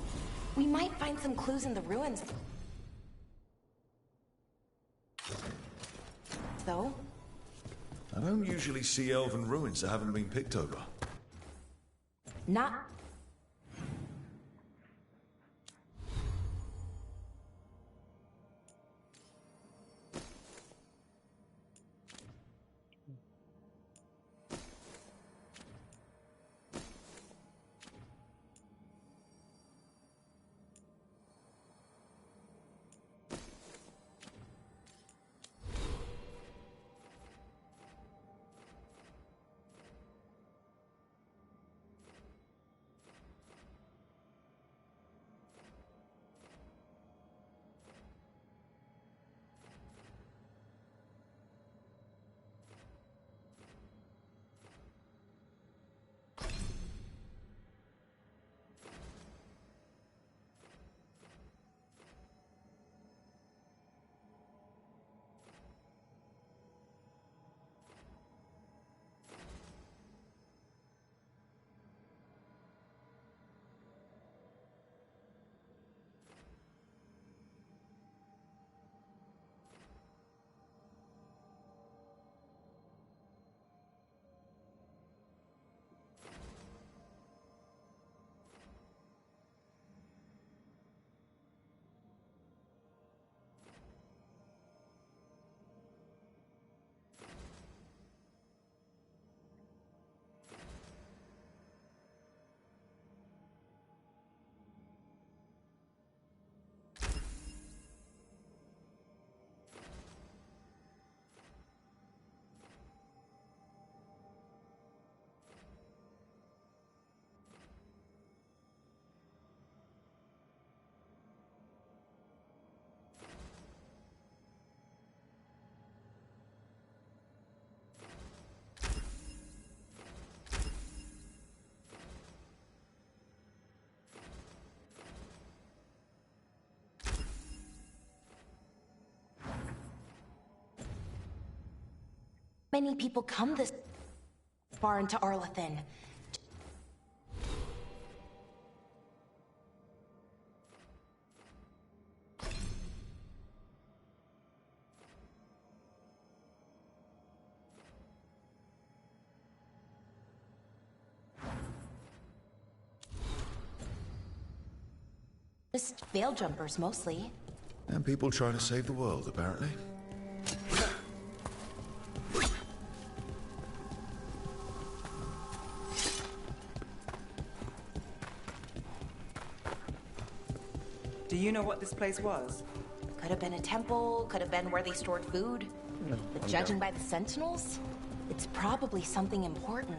We might find some clues in the ruins. Though? I don't usually see elven ruins that haven't been picked over. Not... Many people come this far into Arlathan. Just veil jumpers, mostly. And people trying to save the world, apparently. Do you know what this place was? Could have been a temple, could have been where they stored food. No, But judging by the sentinels, it's probably something important.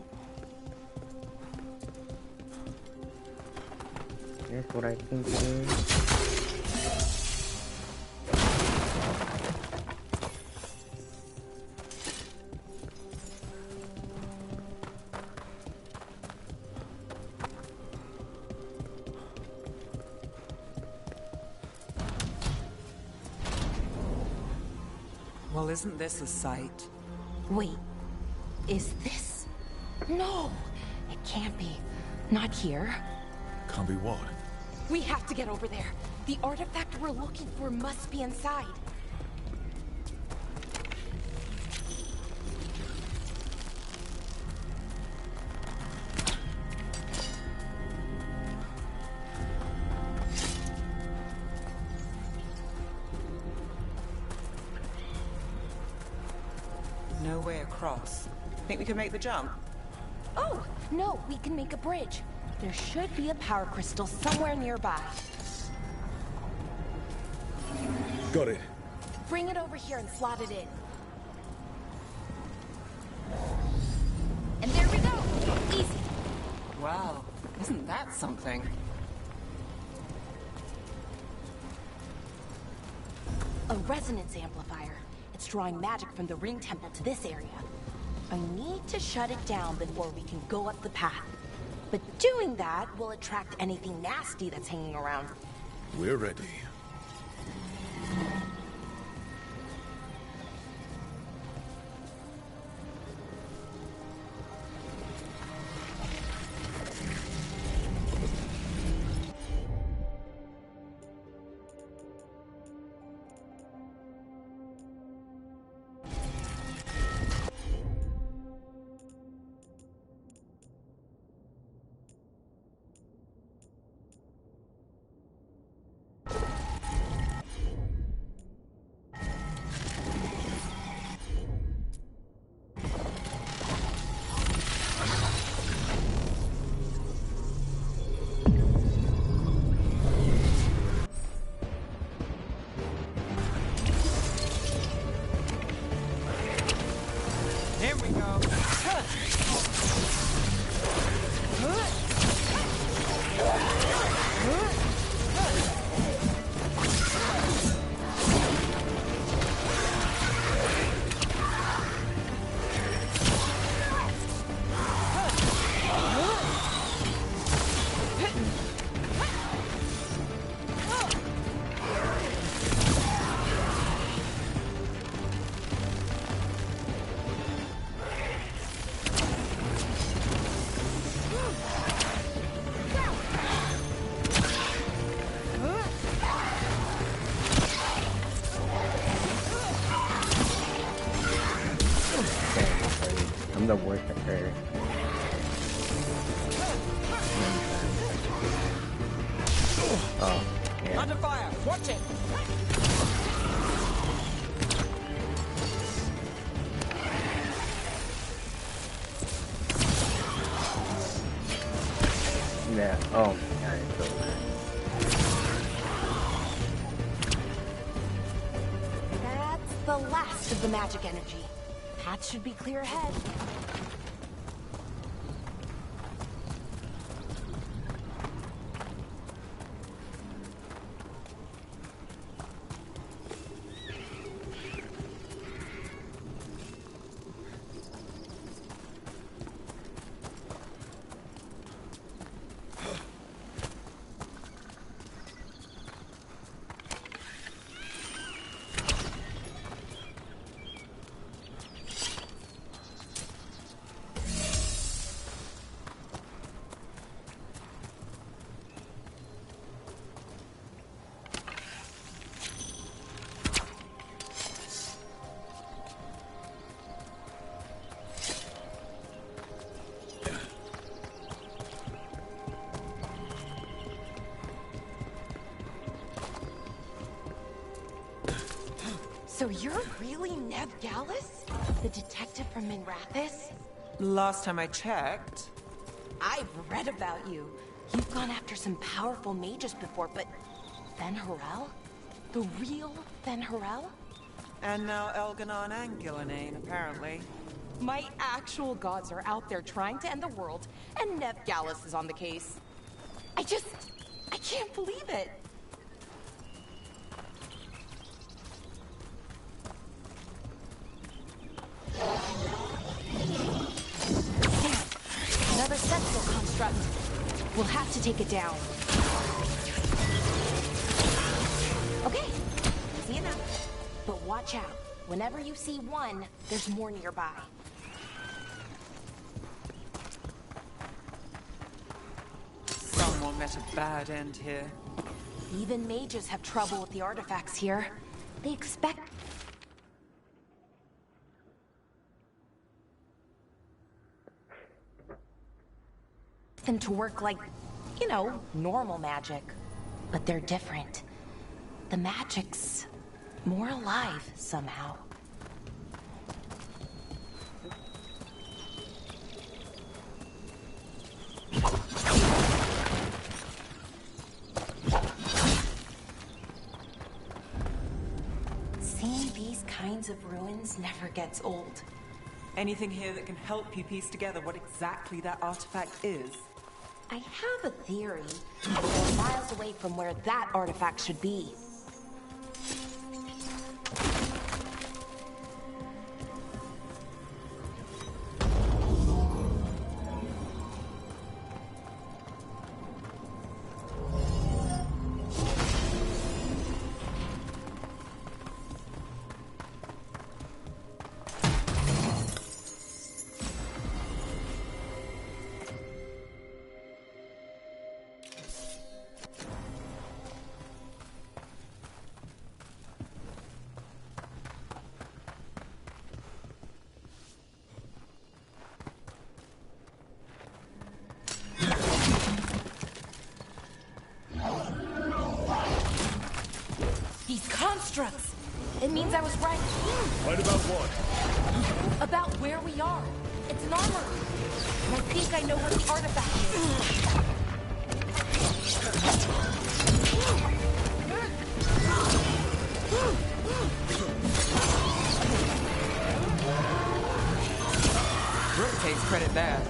That's what I think it is. Well, isn't this a sight? Wait, is this? No, It can't be. Not here. Can't be what? We have to get over there. The artifact we're looking for must be inside. No way across. Think we can make the jump? Oh, no, we can make a bridge. There should be a power crystal somewhere nearby. Got it. Bring it over here and slot it in. And there we go! Easy. Wow, isn't that something? A resonance amplifier. It's drawing magic from the ring temple to this area. I need to shut it down before we can go up the path. But doing that will attract anything nasty that's hanging around. We're ready. Here we go. I'm the worst at her. Oh, yeah. Under fire! Watch it! Yeah. Oh my god, it's so bad. That's the last of the magic energy. Path should be clear ahead. So you're really Neb Gallus? The detective from Minrathis? Last time I checked. I've read about you. You've gone after some powerful mages before, but Fen Harel? The real Fen Harel? And now Elganon and Gillenane, apparently. My actual gods are out there trying to end the world, and Neb Gallus is on the case. I can't believe it. Damn, another sentinel construct. We'll have to take it down. Okay, easy enough. But watch out. Whenever you see one, there's more nearby. met a bad end here. Even mages have trouble with the artifacts here. They expect them to work like, you know, normal magic. But they're different. The magic's more alive somehow. Seeing these kinds of ruins never gets old. Anything here that can help you piece together what exactly that artifact is? I have a theory. We're miles away from where that artifact should be. Constructs. It means I was right. Right about what? About where we are. It's an armory. And I think I know where the artifact is. Brooke takes credit there.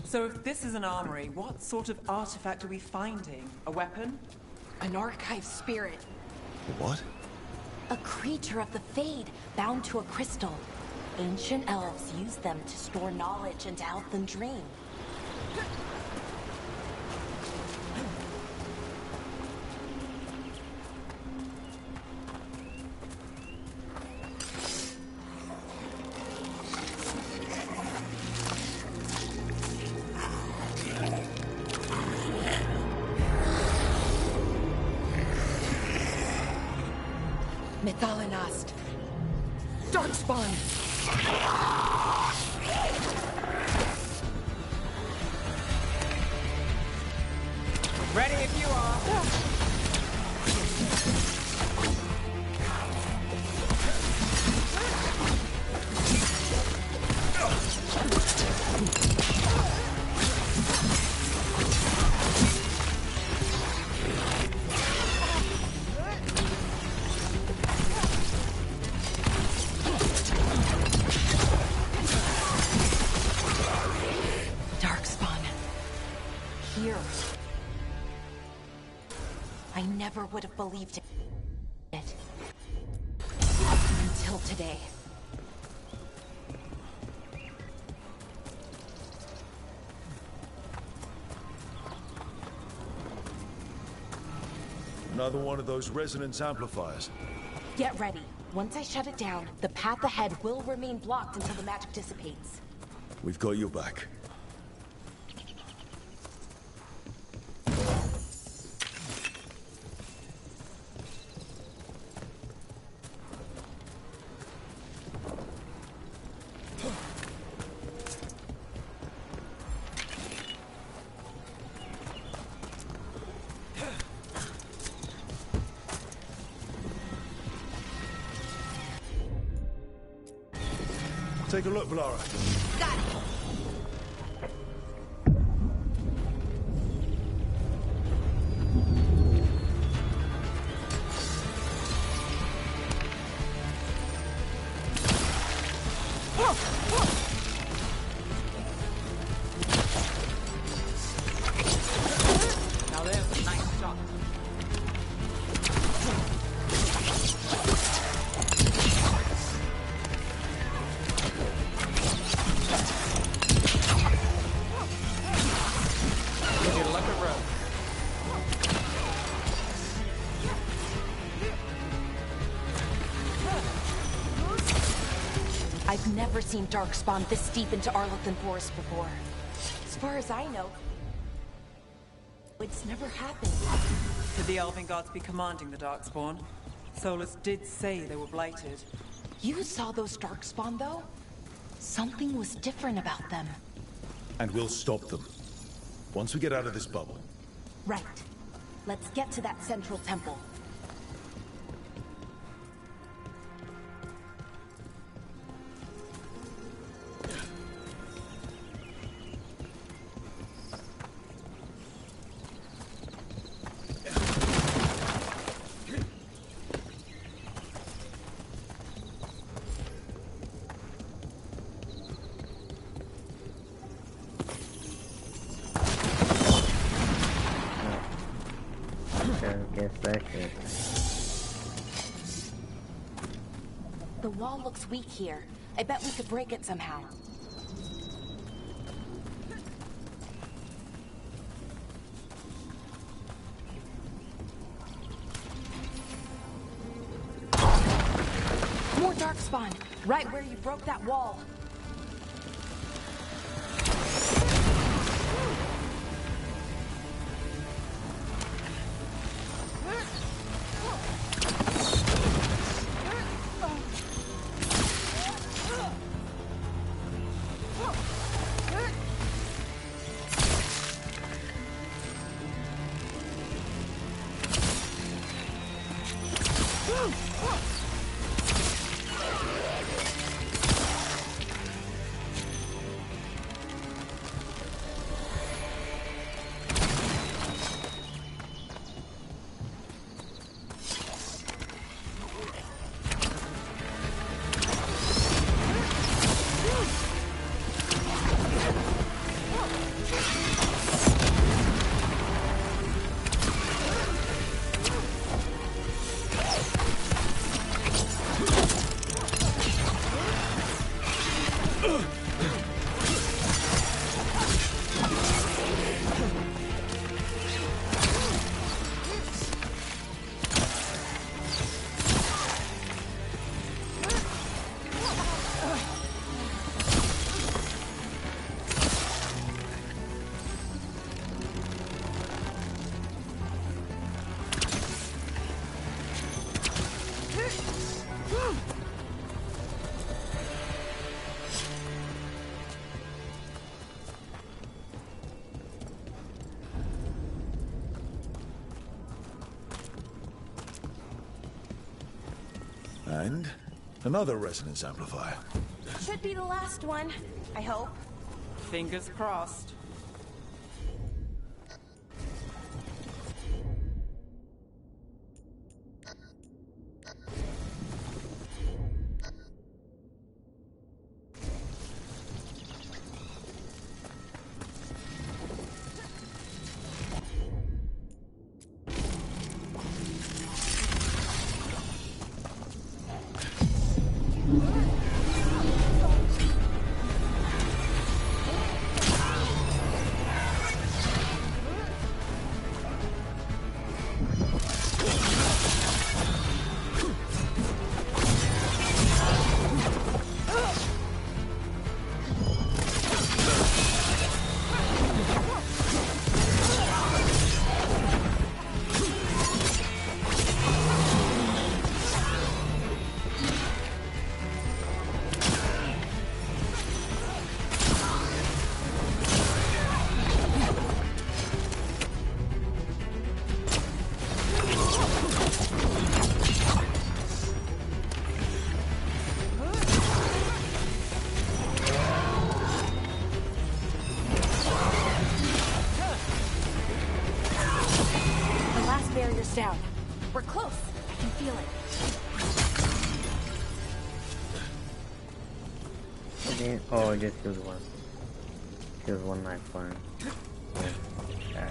So if this is an armory, what sort of artifact are we finding? A weapon? An archive spirit. What? A creature of the Fade, bound to a crystal. Ancient elves used them to store knowledge and to help them dream. Methalinast. Darkspawn. Ready if you are. I never would have believed it. until today. Another one of those resonance amplifiers. Get ready. Once I shut it down, the path ahead will remain blocked until the magic dissipates. We've got your back. Take a look, Lara. Got it. Now there's a nice shot. I've never seen Darkspawn this deep into Arlothan Forest before. As far as I know, it's never happened. Could the Elven Gods be commanding the Darkspawn? Solus did say they were blighted. You saw those Darkspawn, though? Something was different about them. And we'll stop them. Once we get out of this bubble. Right. Let's get to that central temple. The wall looks weak here. I bet we could break it somehow. More Darkspawn, right where you broke that wall. And another resonance amplifier. Should be the last one, I hope. Fingers crossed. feel it. Oh, I just killed one. Kills one life one. Yeah.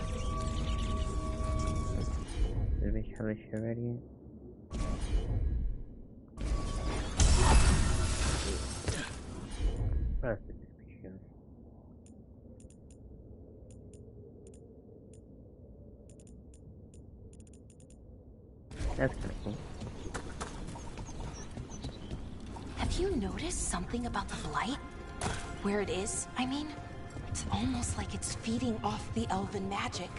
Did we have this already? Where's the description? That's kinda cool. Have you noticed something about the blight? Where it is, I mean? It's almost like it's feeding off the elven magic.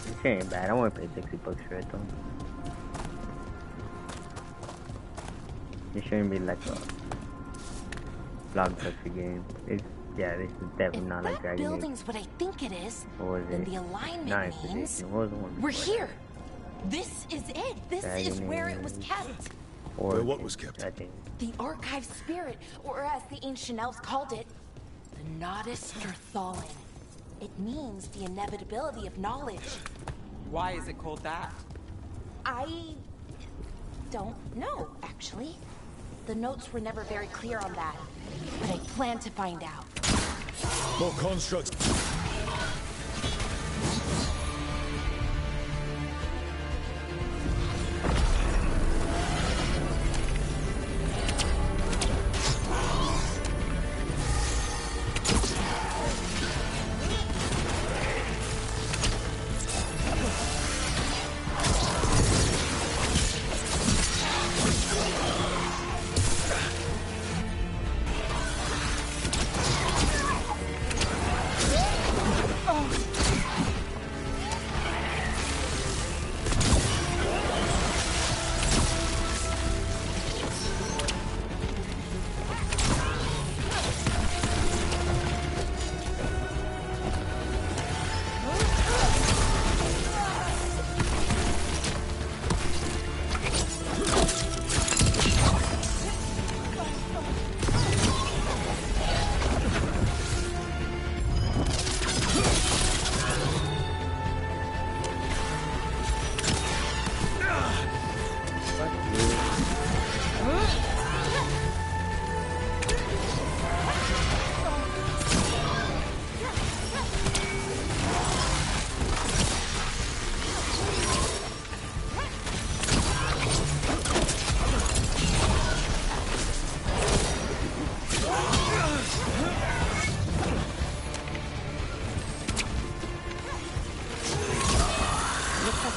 This ain't bad. I want to pay $60 for it though. It shouldn't be like a blockbuster game. This is definitely not like Dragon Age. If that building's what I think it is, What was then it? the alignment Ninth means edition. What was the one we're before here. This is it. This Dragon is where it was Age. kept. Or Where what was kept? I think. The archive spirit, or as the ancient elves called it, the Nodus Sturthalin. It means the inevitability of knowledge. Why is it called that? I don't know, actually. The notes were never very clear on that, but I plan to find out. More constructs.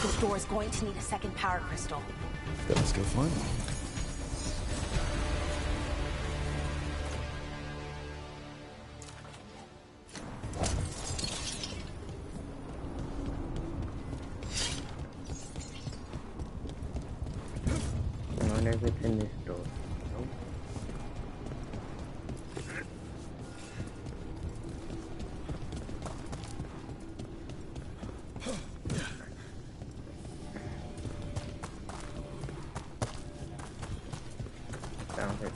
This door is going to need a second power crystal. Let's go find one. I wonder if it's in this door. Nope. Found it.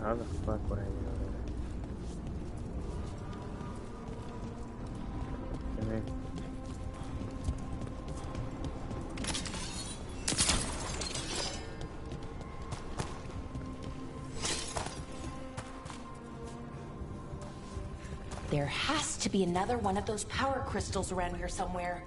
How the fuck would I know that? And then There has to be another one of those power crystals around here somewhere.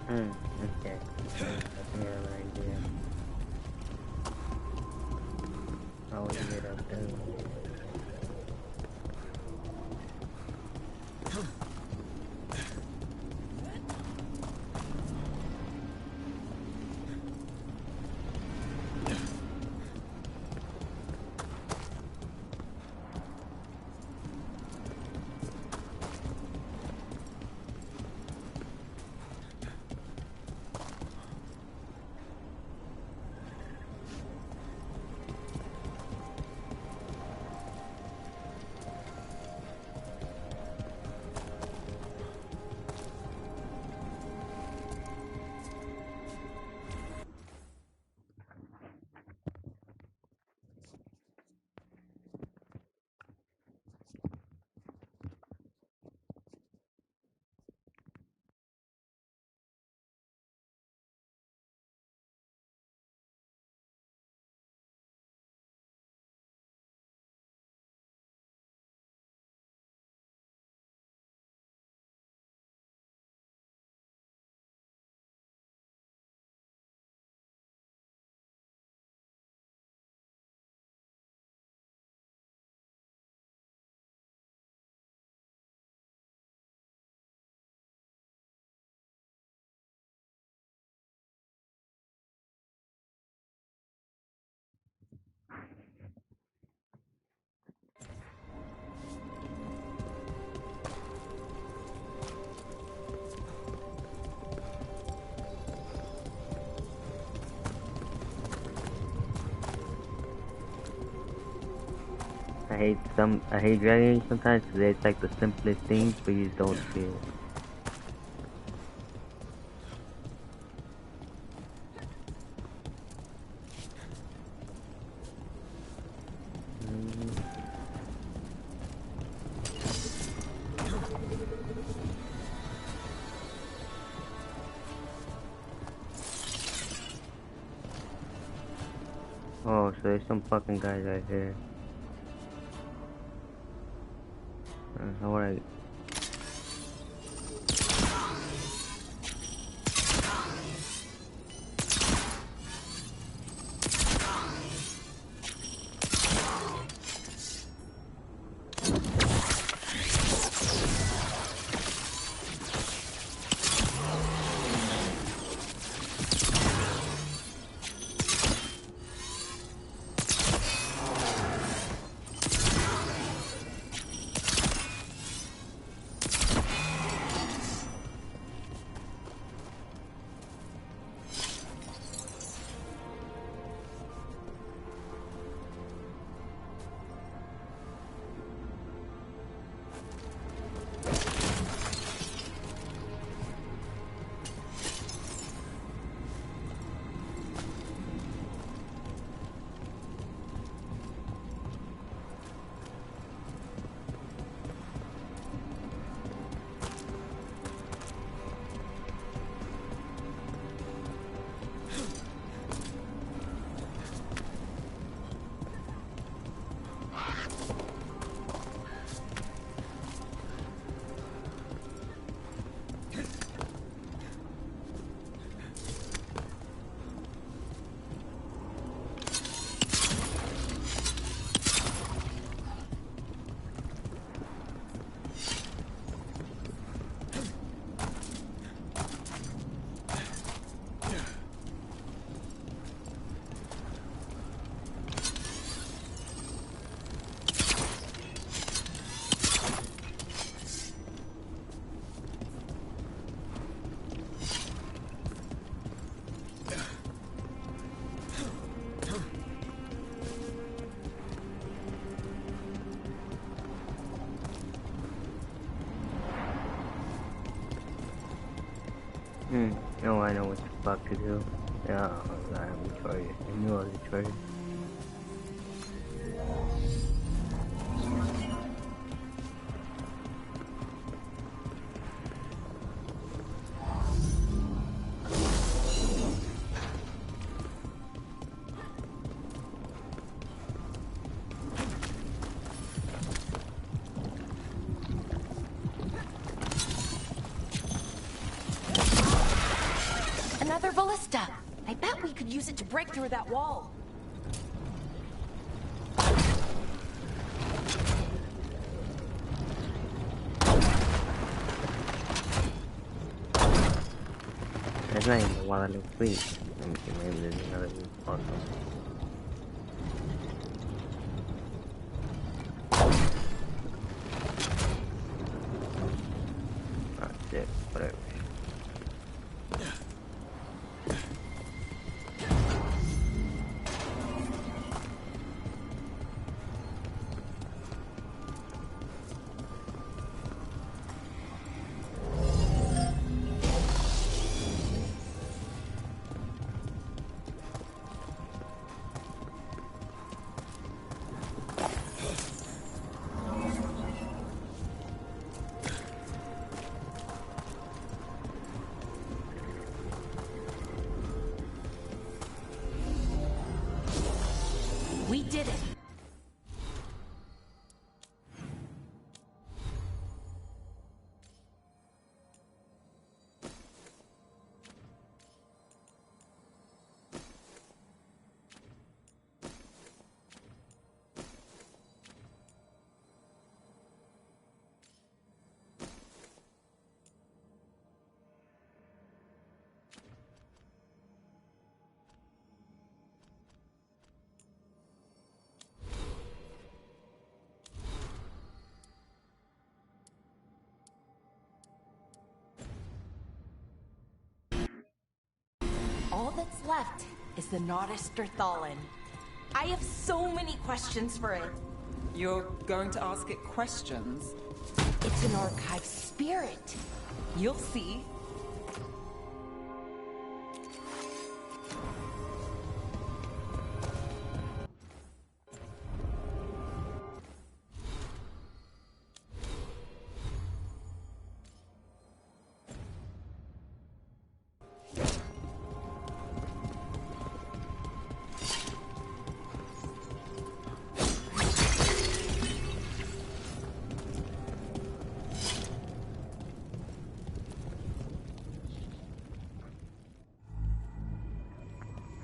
Okay. I think I have an idea. How would you get up there? I hate Dragon Age sometimes because it's like the simplest things, but you just don't see it. Oh, so there's some fucking guys right here. How would I... Oh, I know what the fuck to do. Yeah, I'm Detroit. I knew I was Detroit. Another ballista. I bet we could use it to break through that wall. It's not even wildly free. Maybe there's another part. That's it, whatever. We did it. All that's left is the Nautisterthallen. I have so many questions for it. You're going to ask it questions? It's an archive spirit. You'll see.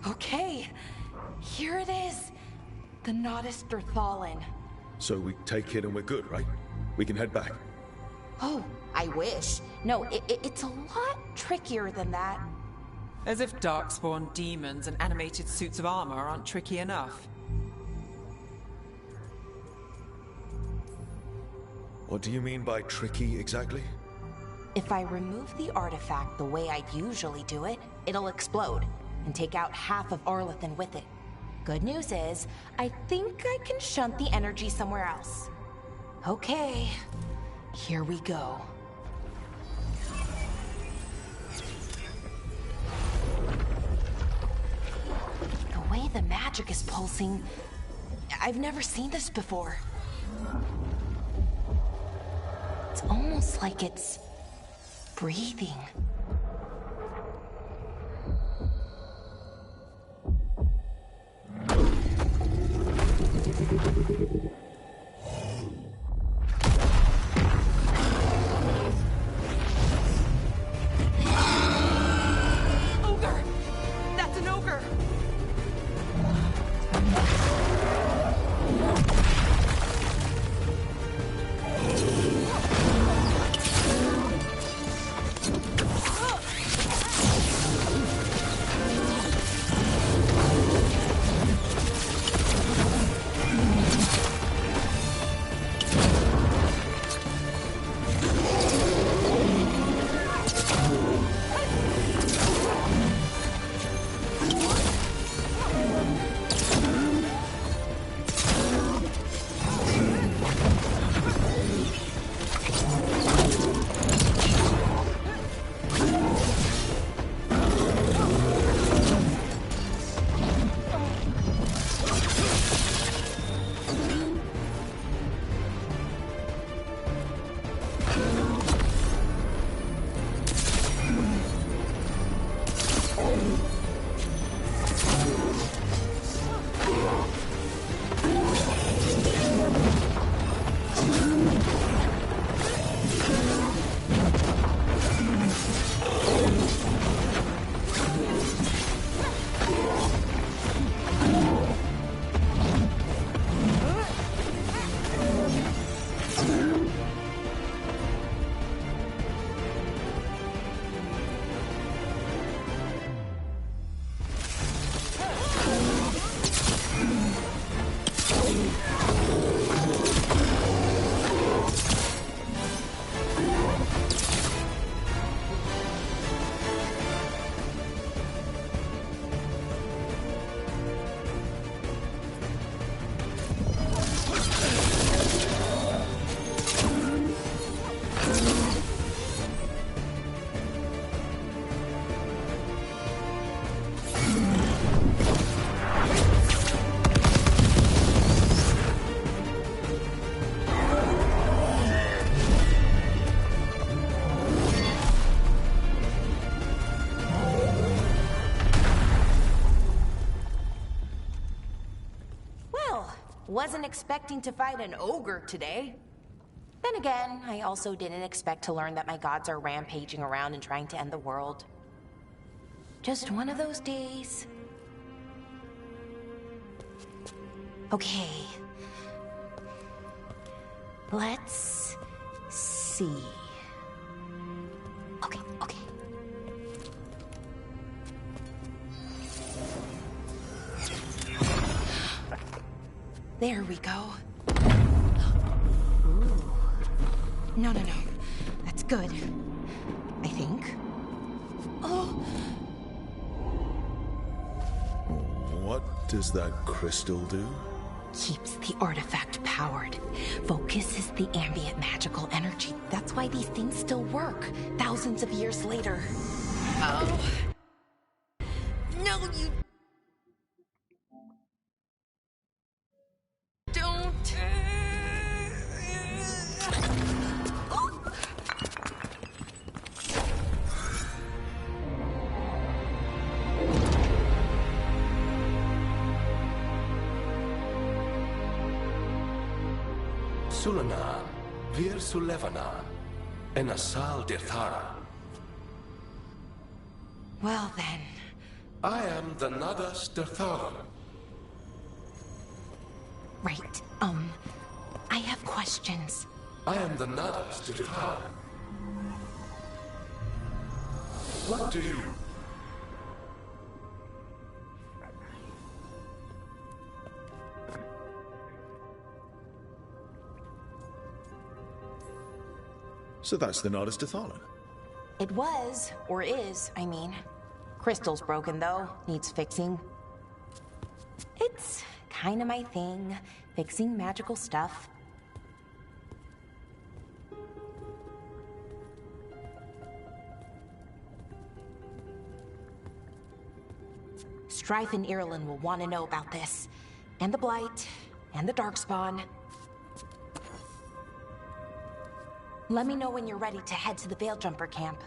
Okay, here it is. The Nautisterthallen. So we take it and we're good, right? We can head back. Oh, I wish. No, it's a lot trickier than that. As if darkspawn demons and animated suits of armor aren't tricky enough. What do you mean by tricky exactly? If I remove the artifact the way I'd usually do it, it'll explode and take out half of Arlethan with it. Good news is, I think I can shunt the energy somewhere else. Okay, here we go. The way the magic is pulsing, I've never seen this before. It's almost like it's breathing. Ogre! That's an ogre! Wasn't expecting to fight an ogre today. Then again, I also didn't expect to learn that my gods are rampaging around and trying to end the world. Just one of those days. Okay. Let's see. Okay. There we go. Ooh. No. That's good. I think. Oh! What does that crystal do? Keeps the artifact powered. Focuses the ambient magical energy. That's why these things still work, thousands of years later. Oh. No, you... don't... Sulana, Vir Sulevana, and Asal Dirthara. Well then. I am the Nadas Dirthara. Right, I have questions. I am the Nadas Dirthara. What do you... So that's the Nardis Dathalan. It was, or is, I mean. Crystal's broken, though. Needs fixing. It's kinda my thing, fixing magical stuff. Strife and Irulan will want to know about this. And the Blight, and the Darkspawn. Let me know when you're ready to head to the Veil Jumper camp.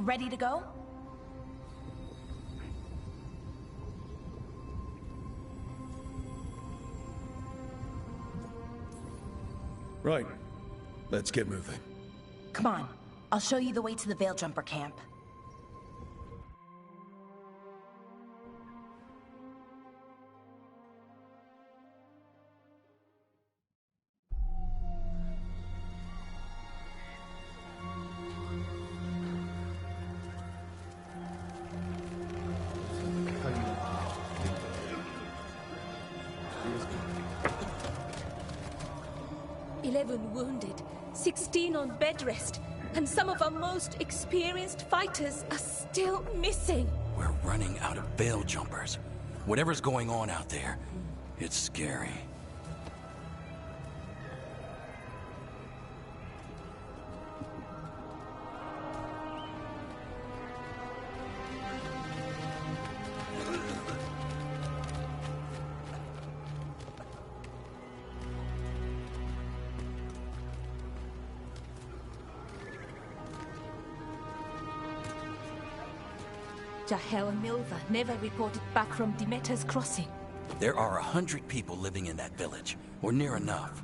ready to go? Right. Let's get moving. Come on. I'll show you the way to the Veil Jumper camp. Wounded, 16 on bed rest, and some of our most experienced fighters are still missing. We're running out of Veil Jumpers. Whatever's going on out there, it's scary. Jahel and Milva never reported back from Demeter's crossing. There are 100 people living in that village, or near enough.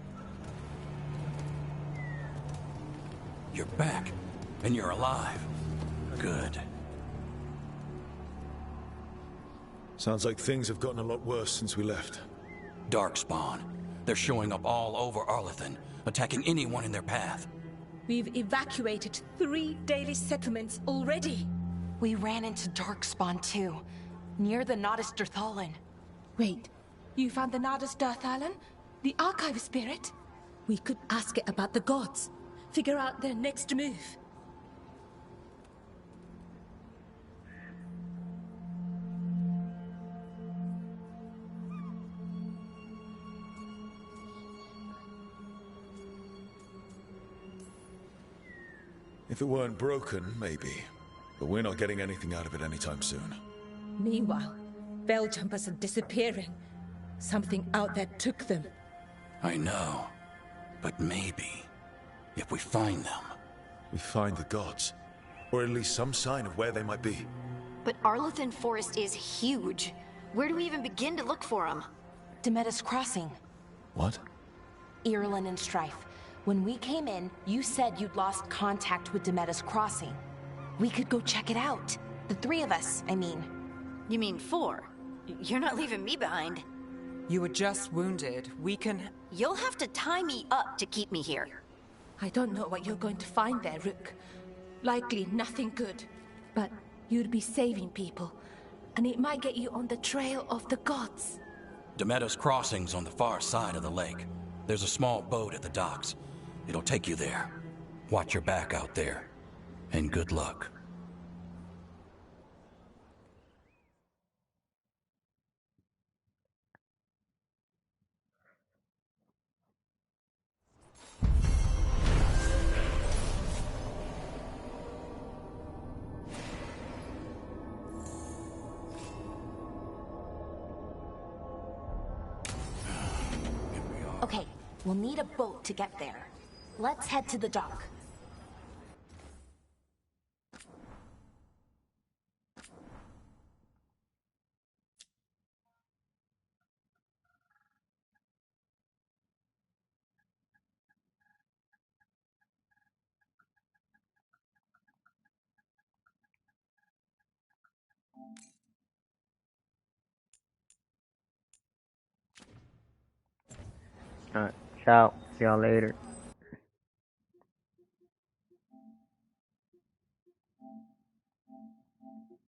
You're back, and you're alive. Good. Sounds like things have gotten a lot worse since we left. Darkspawn. They're showing up all over Arlethan, attacking anyone in their path. We've evacuated 3 daily settlements already. We ran into Darkspawn too, near the Nodus Dirthalan. Wait, you found the Nodus Dirthalan? The Archive Spirit? We could ask it about the gods. Figure out their next move. If it weren't broken, maybe. But we're not getting anything out of it anytime soon. Meanwhile, Veil Jumpers are disappearing. Something out there took them. I know. But maybe, if we find them... We find the gods. Or at least some sign of where they might be. But Arlethan Forest is huge. Where do we even begin to look for them? Demeter's Crossing. What? Irulan and Strife. When we came in, you said you'd lost contact with Demeter's Crossing. We could go check it out. The 3 of us, I mean. You mean 4? You're not leaving me behind. You were just wounded. We can... You'll have to tie me up to keep me here. I don't know what you're going to find there, Rook. Likely nothing good. But you'd be saving people. And it might get you on the trail of the gods. Demeter's Crossing's on the far side of the lake. There's a small boat at the docks. It'll take you there. Watch your back out there. And good luck. Okay, we'll need a boat to get there. Let's head to the dock. Alright, ciao. See y'all later.